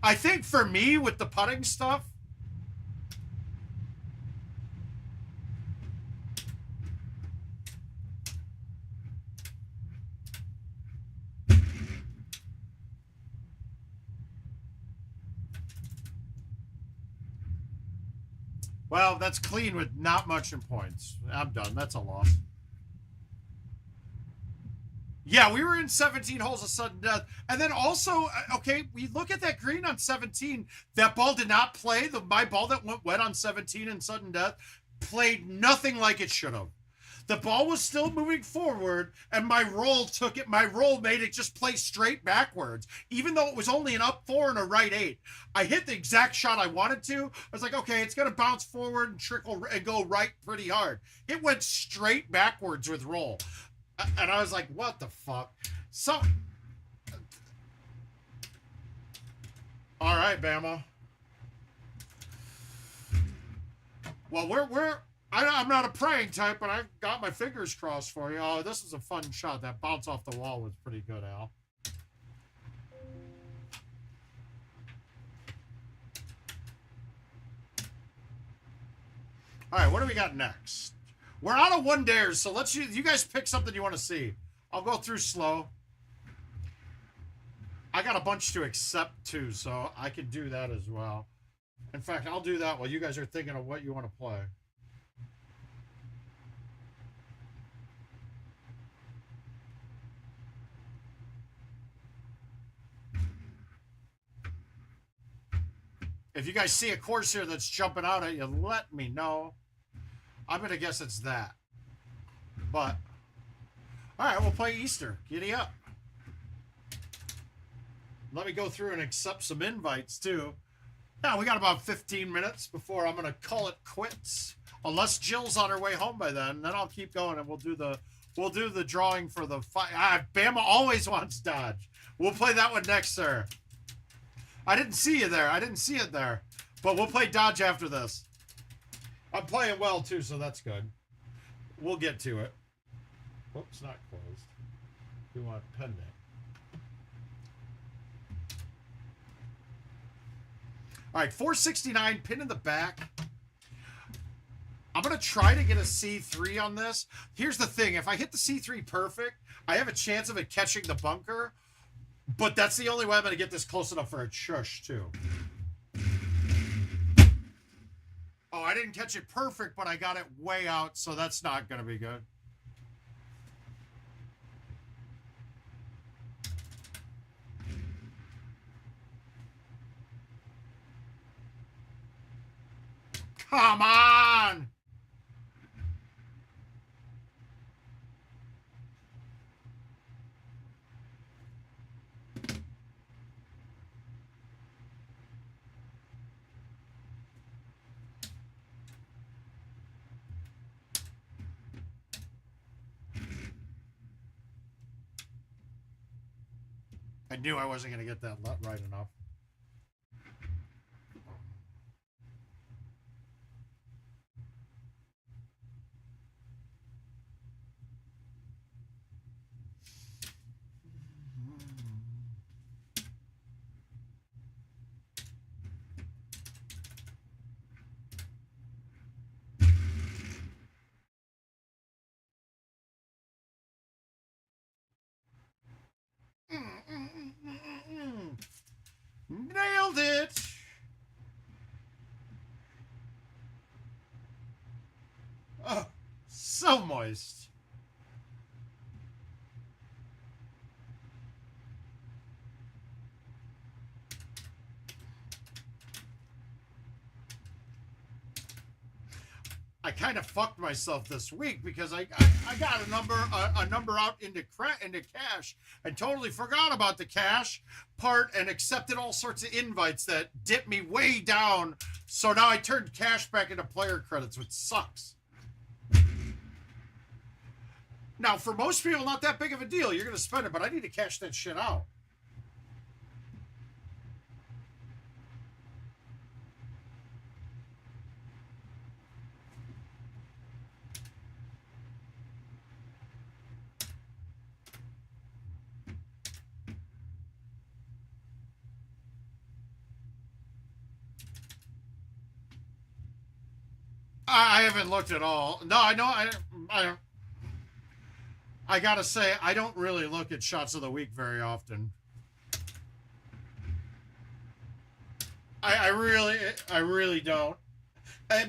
I think for me with the putting stuff, well, that's clean with not much in points. I'm done. That's a loss. Yeah, we were in 17 holes of sudden death. And then also, okay, we look at that green on 17. That ball did not play. My ball that went wet on 17 in sudden death played nothing like it should have. The ball was still moving forward, and my roll made it just play straight backwards, even though it was only an up 4 and a right 8. I hit the exact shot I wanted to. I was like, okay, it's going to bounce forward and trickle and go right pretty hard. It went straight backwards with roll. And I was like, what the fuck? So, all right, Bama. Well, I'm not a praying type, but I've got my fingers crossed for you. Oh, this is a fun shot. That bounce off the wall was pretty good, Al. All right, what do we got next? We're out of one dares, so you guys pick something you want to see. I'll go through slow. I got a bunch to accept too, so I can do that as well. In fact, I'll do that while you guys are thinking of what you want to play. If you guys see a course here that's jumping out at you, let me know. I'm going to guess it's that. But, all right, we'll play Easter. Giddy up. Let me go through and accept some invites, too. Now, we got about 15 minutes before I'm going to call it quits. Unless Jill's on her way home by then I'll keep going and we'll do the drawing for the fight. Bama always wants Dodge. We'll play that one next, sir. I didn't see you there. I didn't see it there. But we'll play Dodge after this. I'm playing well, too, so that's good. We'll get to it. Whoops, not closed. We want pending. All right, 469, pin in the back. I'm going to try to get a C3 on this. Here's the thing. If I hit the C3 perfect, I have a chance of it catching the bunker. But that's the only way I'm going to get this close enough for a shush, too. Oh, I didn't catch it perfect, but I got it way out, so that's not going to be good. Come on! I knew I wasn't going to get that right enough. moist. I kind of fucked myself this week because I got a number out into cash and totally forgot about the cash part and accepted all sorts of invites that dipped me way down. So now I turned cash back into player credits, which sucks. Now, for most people, not that big of a deal. You're going to spend it, but I need to cash that shit out. I haven't looked at all. No, I know. I gotta say, I don't really look at shots of the week very often. I really don't.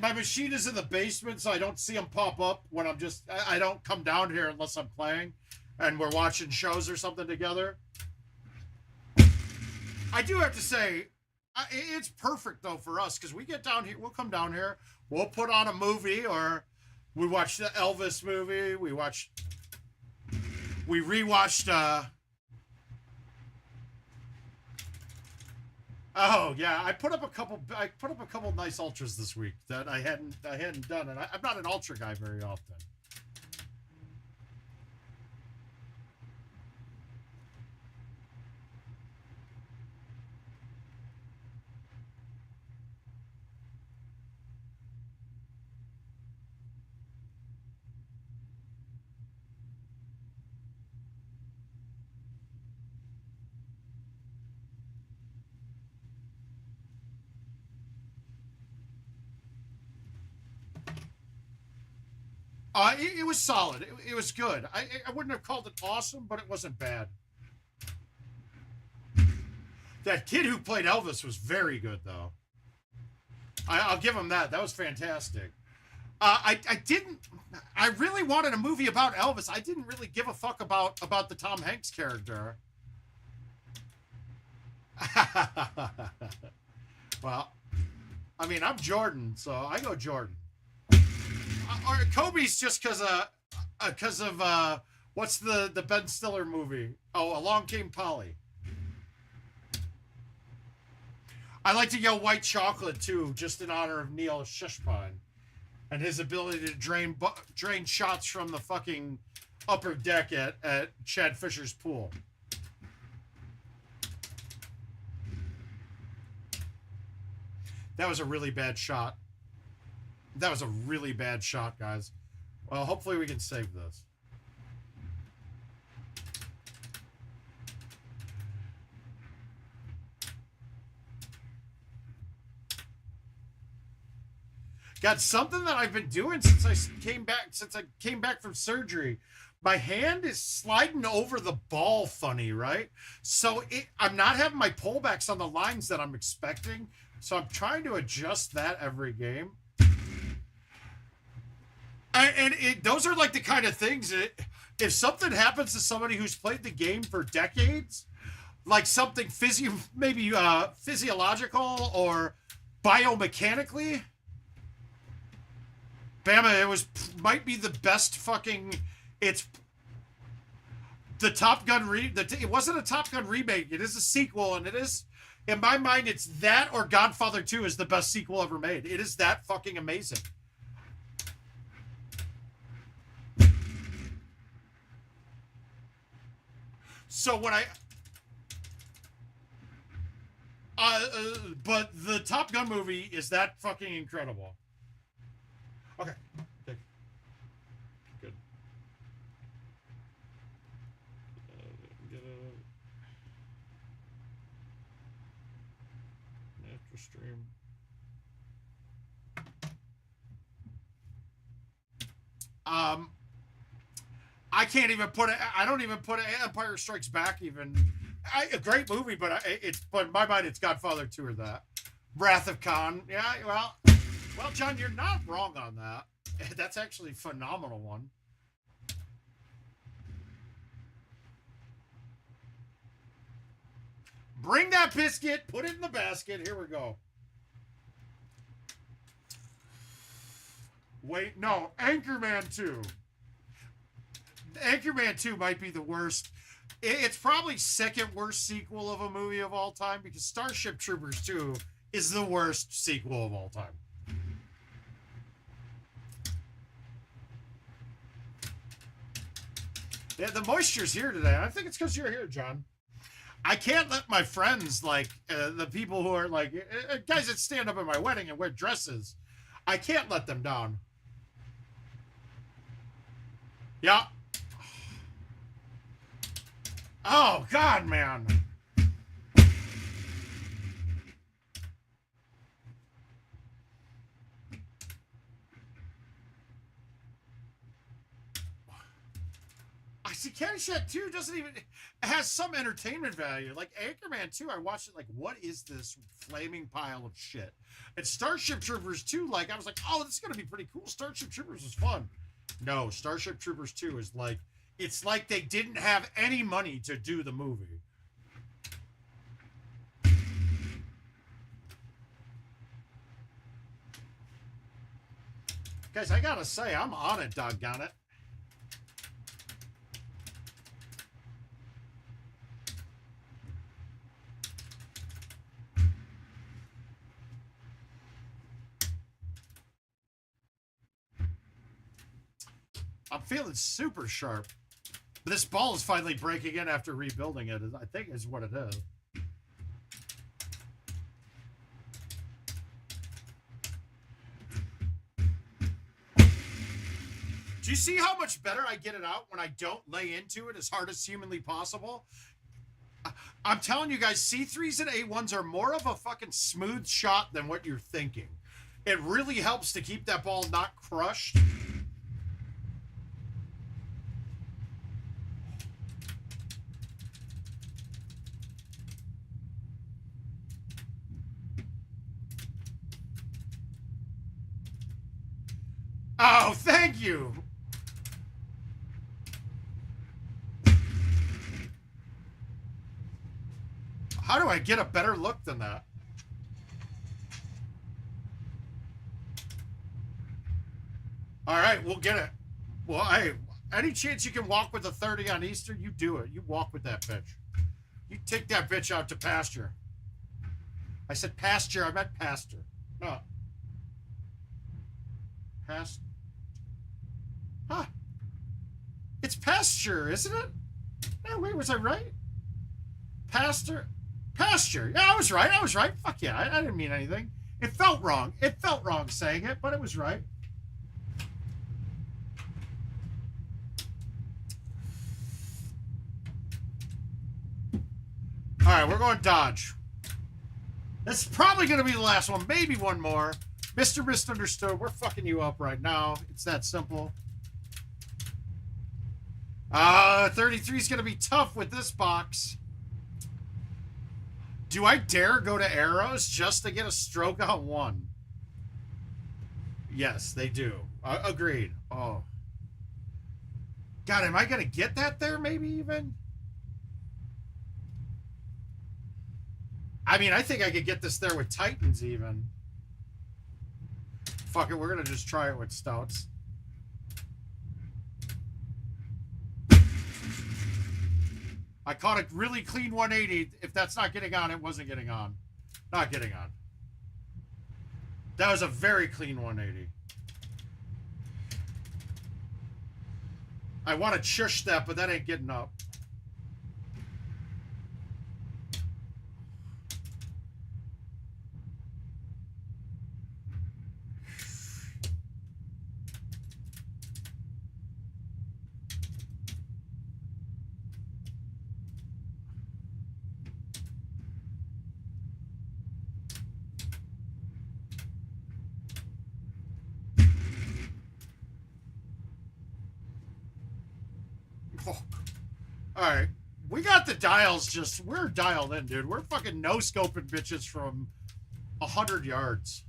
My machine is in the basement, so I don't see them pop up when I'm just. I don't come down here unless I'm playing, and we're watching shows or something together. I do have to say, it's perfect though for us because we get down here. We'll come down here. We'll put on a movie, or we watch the Elvis movie. We rewatched. Oh yeah, I put up a couple nice ultras this week that I hadn't done, and I'm not an ultra guy very often. It was solid. It was good. I wouldn't have called it awesome, but it wasn't bad. That kid who played Elvis was very good, though. I'll give him that. That was fantastic. I really wanted a movie about Elvis. I didn't really give a fuck about the Tom Hanks character. Well, I mean, I'm Jordan, so I go Jordan. Or Kobe's just because of what's the Ben Stiller movie? Oh, Along Came Polly. I like to yell white chocolate too, just in honor of Neil Shishpine and his ability to drain shots from the fucking upper deck at Chad Fisher's pool. That was a really bad shot. That was a really bad shot, guys. Well, hopefully we can save this. Got something that I've been doing since I came back from surgery. My hand is sliding over the ball funny, right? So I'm not having my pullbacks on the lines that I'm expecting. So I'm trying to adjust that every game. And those are like the kind of things that if something happens to somebody who's played the game for decades, like something physiological or biomechanically, Bama, might be the best fucking. It's the Top Gun it wasn't a Top Gun remake. It is a sequel, and it is, in my mind, it's that or Godfather 2 is the best sequel ever made. It is that fucking amazing. So when but the Top Gun movie is that fucking incredible. Okay. Good. After stream. I can't even put it. I don't even put Empire Strikes Back even. A great movie, but but in my mind it's Godfather 2 or that. Wrath of Khan. Yeah, well, John, you're not wrong on that. That's actually a phenomenal one. Bring that biscuit. Put it in the basket. Here we go. Wait, no. Anchorman 2. Anchorman 2 might be the worst. It's probably second worst sequel of a movie of all time because Starship Troopers 2 is the worst sequel of all time. Yeah, the moisture's here today. I think it's because you're here, John. I can't let my friends, like, the people who are, like, guys that stand up at my wedding and wear dresses, I can't let them down. Yeah. Oh, God, man. I see Caddyshack 2 doesn't even... It has some entertainment value. Like, Anchorman 2, I watched it like, what is this flaming pile of shit? And Starship Troopers 2, like, I was like, oh, this is going to be pretty cool. Starship Troopers was fun. No, Starship Troopers 2 is like... It's like they didn't have any money to do the movie. Guys, I gotta say, I'm on it, doggone it. I'm feeling super sharp. This ball is finally breaking in after rebuilding it, I think is what it is. Do you see how much better I get it out when I don't lay into it as hard as humanly possible? I'm telling you guys, C3s and A1s are more of a fucking smooth shot than what you're thinking. It really helps to keep that ball not crushed. Oh, thank you. How do I get a better look than that? All right, we'll get it. Well, hey, any chance you can walk with a 30 on Easter, you do it. You walk with that bitch. You take that bitch out to pasture. I said pasture. I meant pasture. No. Past. Huh. It's pasture, isn't it? No, wait, was I right? Pasture. Pasture. Yeah, I was right. I was right. Fuck yeah. I didn't mean anything. It felt wrong. It felt wrong saying it, but it was right. All right, we're going Dodge. This is probably going to be the last one. Maybe one more. Mr. Misunderstood, we're fucking you up right now. It's that simple. 33 is going to be tough with this box. Do I dare go to arrows just to get a stroke on one? Yes, they do. Agreed. Oh. God, am I going to get that there maybe even? I mean, I think I could get this there with Titans even. Fuck it, we're going to just try it with Stouts. I caught a really clean 180. If that's not getting on, it wasn't getting on. Not getting on. That was a very clean 180. I want to chush that, but that ain't getting up. Alright. We got the dials just... We're dialed in, dude. We're fucking no-scoping bitches from 100 yards.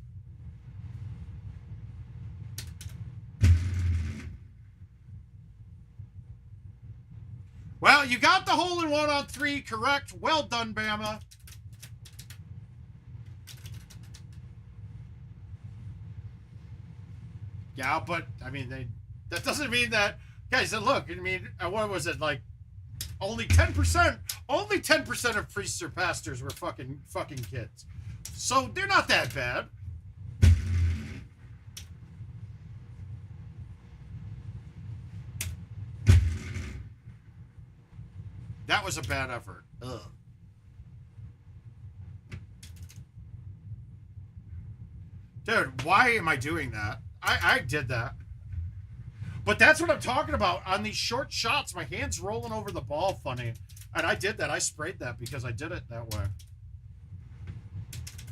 Well, you got the hole-in-one on 3 correct. Well done, Bama. Yeah, but I mean, that doesn't mean that guys. Look, I mean, what was it like? Only 10%. Only 10% of priests or pastors were fucking kids. So they're not that bad. That was a bad effort. Ugh. Dude, why am I doing that? I did that. But that's what I'm talking about. On these short shots, my hand's rolling over the ball funny. And I did that. I sprayed that because I did it that way.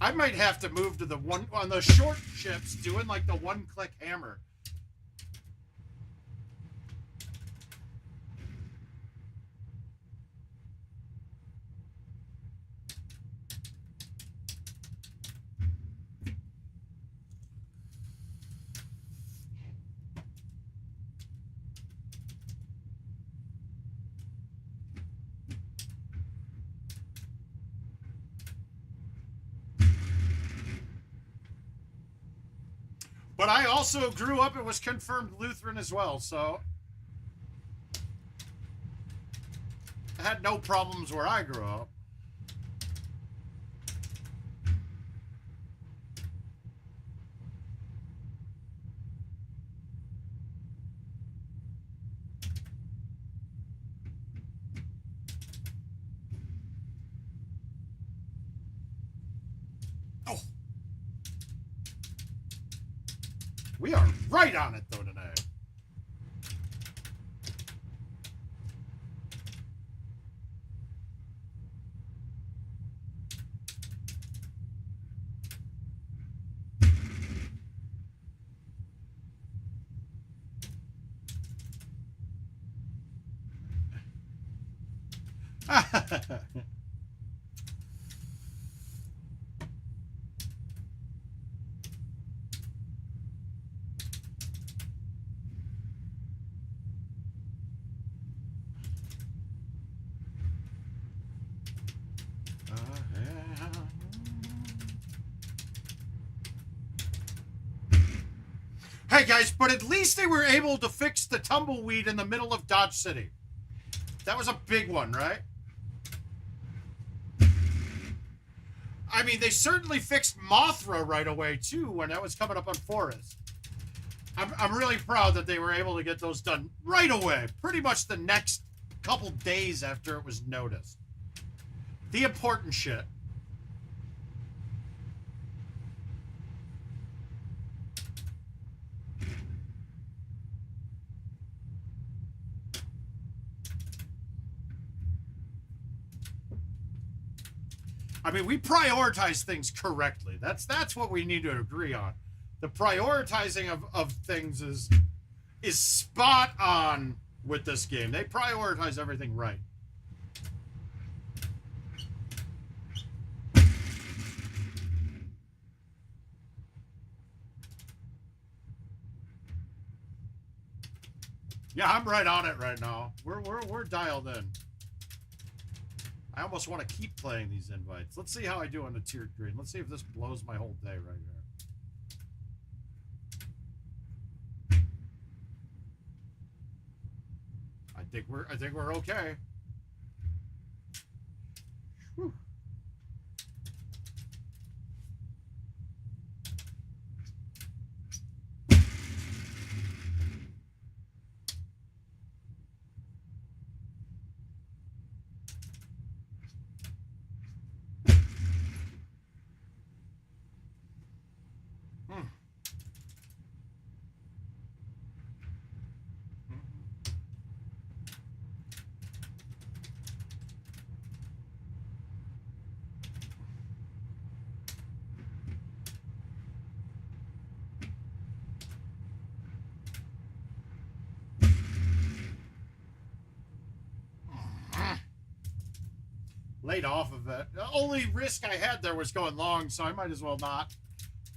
I might have to move to the one on the short chips, doing like the one-click hammer. But I also grew up and was confirmed Lutheran as well, so I had no problems where I grew up. Oh. We are right on it, though, today. Hey guys, but at least they were able to fix the tumbleweed in the middle of Dodge City. That was a big one, right? I mean, they certainly fixed Mothra right away, too, when that was coming up on Forest. I'm really proud that they were able to get those done right away. Pretty much the next couple days after it was noticed. The important shit. I mean, we prioritize things correctly. That's what we need to agree on. The prioritizing of things is spot on with this game. They prioritize everything right. Yeah, I'm right on it right now. We're dialed in. I almost want to keep playing these invites. Let's see how I do on the tiered green. Let's see if this blows my whole day right here. I think we're okay. Whew. Laid off of it. The only risk I had there was going long, so I might as well not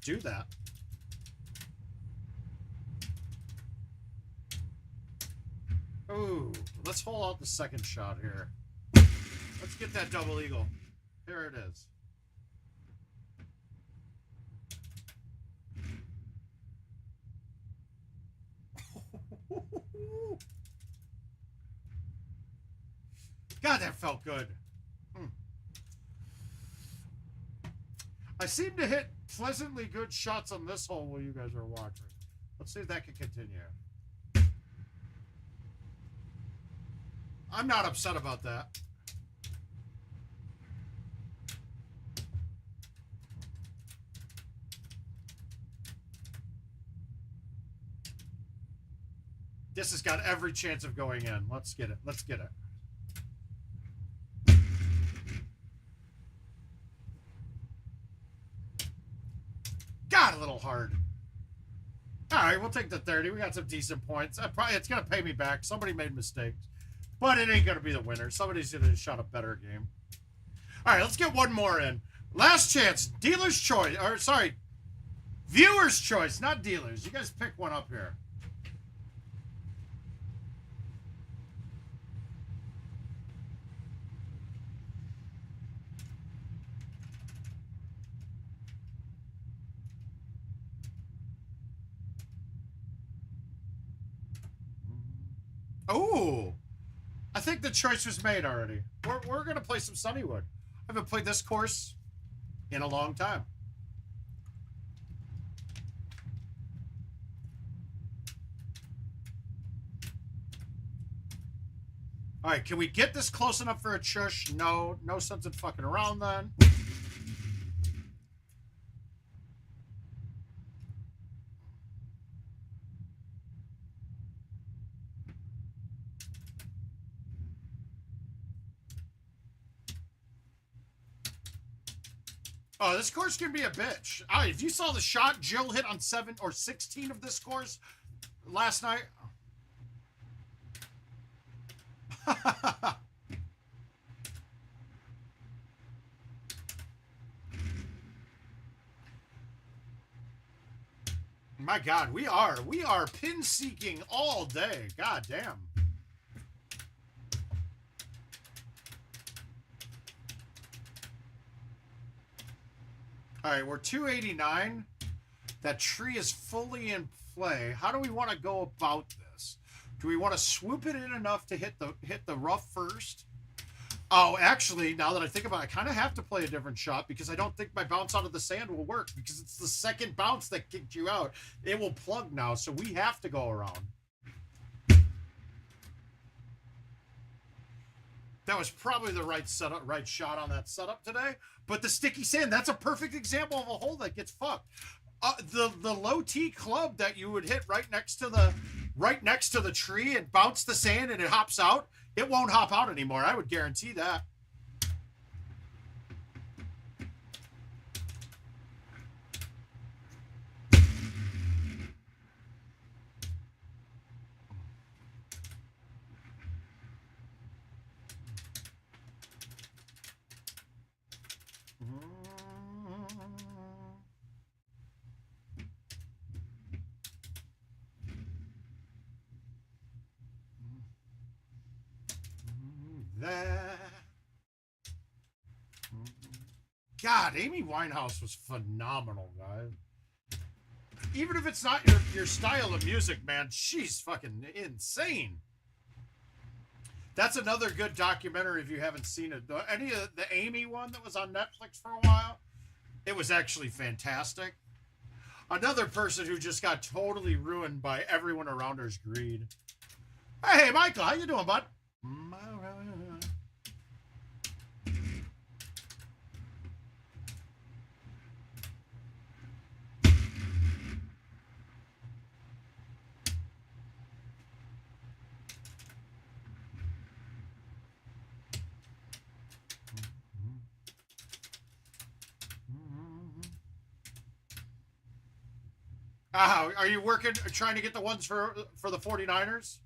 do that. Ooh, let's hold out the second shot here. Let's get that double eagle. Here it is. felt good. I seem to hit pleasantly good shots on this hole while you guys are watching. Let's see if that can continue. I'm not upset about that. This has got every chance of going in. Let's get it. Let's get it. Got a little hard. All right, we'll take the 30. We got some decent points. It's going to pay me back. Somebody made mistakes. But it ain't going to be the winner. Somebody's going to shot a better game. All right, let's get one more in. Last chance. Dealer's choice. Or, sorry. Viewer's choice, not dealers. You guys pick one up here. Oh, I think the choice was made already. We're going to play some Sunnywood. I haven't played this course in a long time. All right, can we get this close enough for a chush? No, no sense in fucking around then. Oh, this course can be a bitch. All right, if you saw the shot Jill hit on 7 or 16 of this course last night. My God, we are pin seeking all day. God damn. All right, we're 289. That tree is fully in play. How do we want to go about this? Do we want to swoop it in enough to hit the rough first? Oh, actually, now that I think about it, I kind of have to play a different shot because I don't think my bounce out of the sand will work because it's the second bounce that kicked you out. It will plug now, so we have to go around. That was probably the right setup, right shot on that setup today. But the sticky sand, that's a perfect example of a hole that gets fucked. The low T club that you would hit right next to the tree and bounce the sand and it hops out, it won't hop out anymore. I would guarantee that. God, Amy Winehouse was phenomenal, guys. Even if it's not your style of music, man, she's fucking insane. That's another good documentary if you haven't seen it. Any of the Amy one that was on Netflix for a while, it was actually fantastic. Another person who just got totally ruined by everyone around her's greed. Hey, Michael, how you doing, bud? Are you working, trying to get the ones for the 49ers?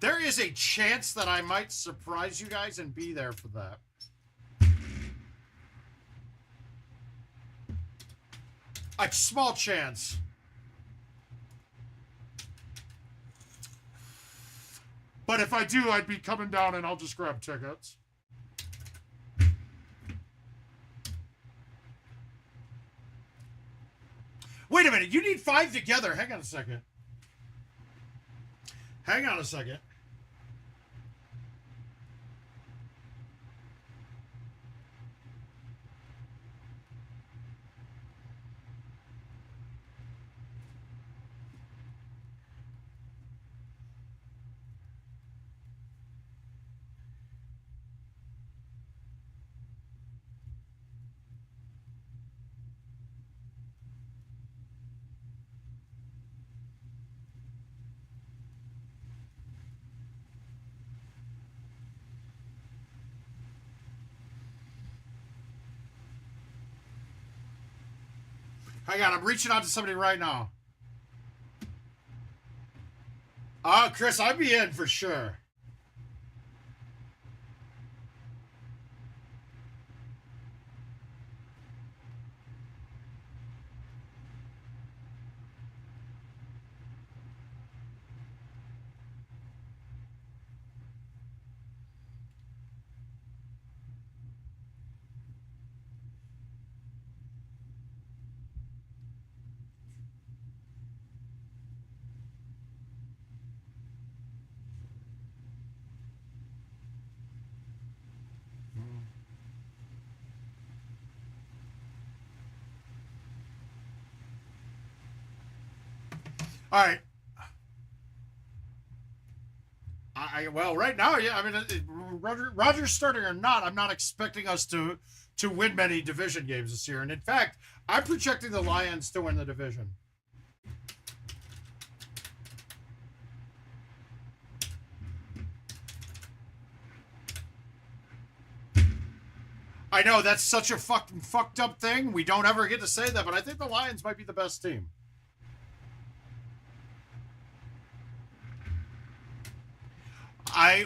There is a chance that I might surprise you guys and be there for that. A small chance. But if I do, I'd be coming down and I'll just grab tickets. Wait a minute, you need 5 together. Hang on a second. Hang on a second. Hang on, I'm reaching out to somebody right now. Chris, I'd be in for sure. All right. Well, right now, yeah. I mean, Roger's starting or not, I'm not expecting us to win many division games this year. And in fact, I'm projecting the Lions to win the division. I know that's such a fucking fucked up thing. We don't ever get to say that, but I think the Lions might be the best team.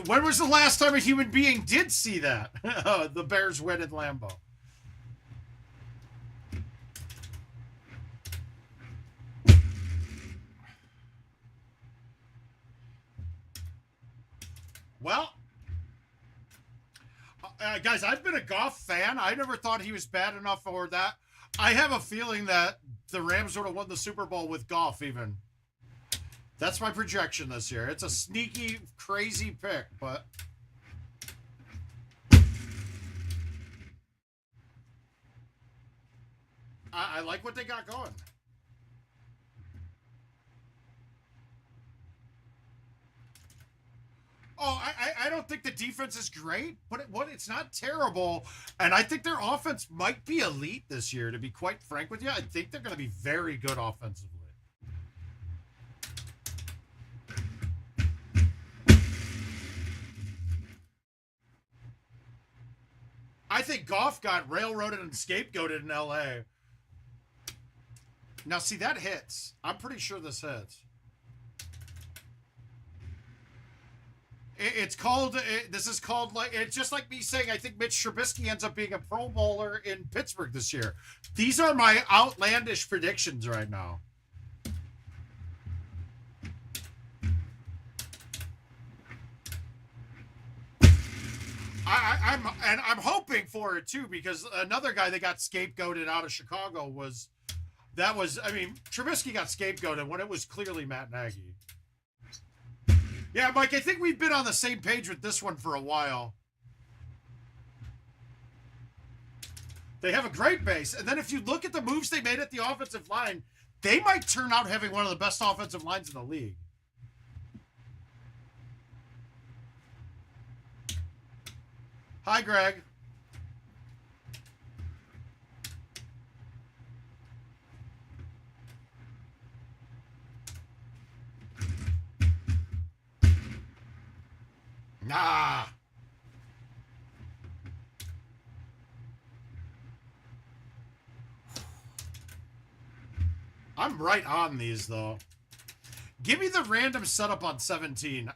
When was the last time a human being did see that? The Bears win in Lambeau. Well, guys, I've been a Goff fan. I never thought he was bad enough for that. I have a feeling that the Rams would have won the Super Bowl with Goff even. That's my projection this year. It's a sneaky, crazy pick, but... I like what they got going. Oh, I don't think the defense is great, but it's not terrible. And I think their offense might be elite this year, to be quite frank with you. I think they're going to be very good offensively. I think Goff got railroaded and scapegoated in LA. Now, see, that hits. I'm pretty sure this hits. It's called, this is called, like, it's just like me saying I think Mitch Trubisky ends up being a Pro Bowler in Pittsburgh this year. These are my outlandish predictions right now. I'm hoping for it too, because another guy that got scapegoated out of Chicago I mean, Trubisky got scapegoated when it was clearly Matt Nagy. Yeah, Mike, I think we've been on the same page with this one for a while. They have a great base, and then if you look at the moves they made at the offensive line, they might turn out having one of the best offensive lines in the league. Hi, Greg. Nah. I'm right on these, though. Give me the random setup on 17.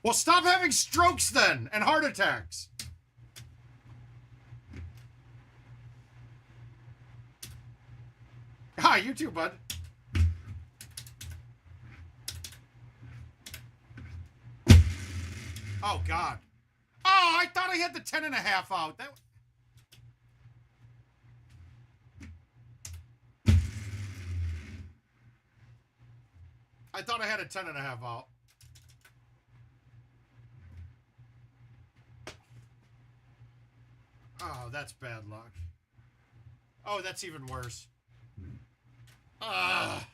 Well, stop having strokes then, and heart attacks. Hi, you too, bud. Oh, God. Oh, I thought I had the 10.5 out. That. I thought I had a 10.5 out. Oh, that's bad luck. Oh, that's even worse. I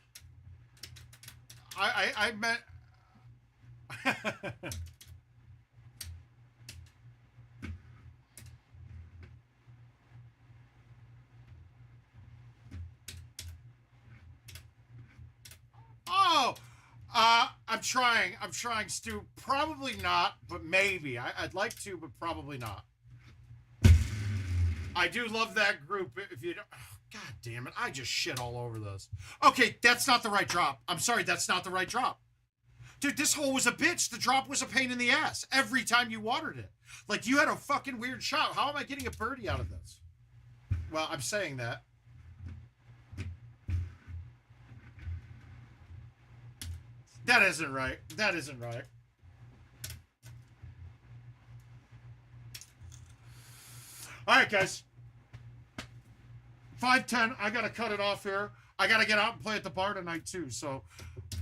meant... Oh! I'm trying, Stu. Probably not, but maybe. I'd like to, but probably not. I do love that group. If you don't... Oh, God damn it. I just shit all over this. Okay, that's not the right drop. I'm sorry, that's not the right drop. Dude, this hole was a bitch. The drop was a pain in the ass every time you watered it. Like, you had a fucking weird shot. How am I getting a birdie out of this? Well, I'm saying that. That isn't right. That isn't right. All right, guys. 5:10. I gotta cut it off here. I gotta get out and play at the bar tonight too. So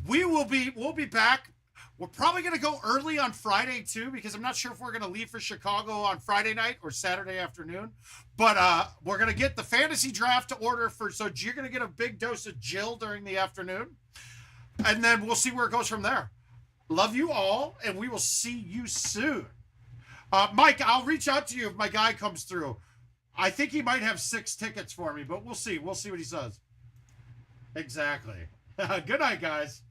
we'll be back. We're probably gonna go early on Friday too, because I'm not sure if we're gonna leave for Chicago on Friday night or Saturday afternoon. But we're gonna get the fantasy draft to order for. So you're gonna get a big dose of Jill during the afternoon, and then we'll see where it goes from there. Love you all, and we will see you soon. Mike, I'll reach out to you if my guy comes through. I think he might have 6 tickets for me, but we'll see. We'll see what he says. Exactly. Good night, guys.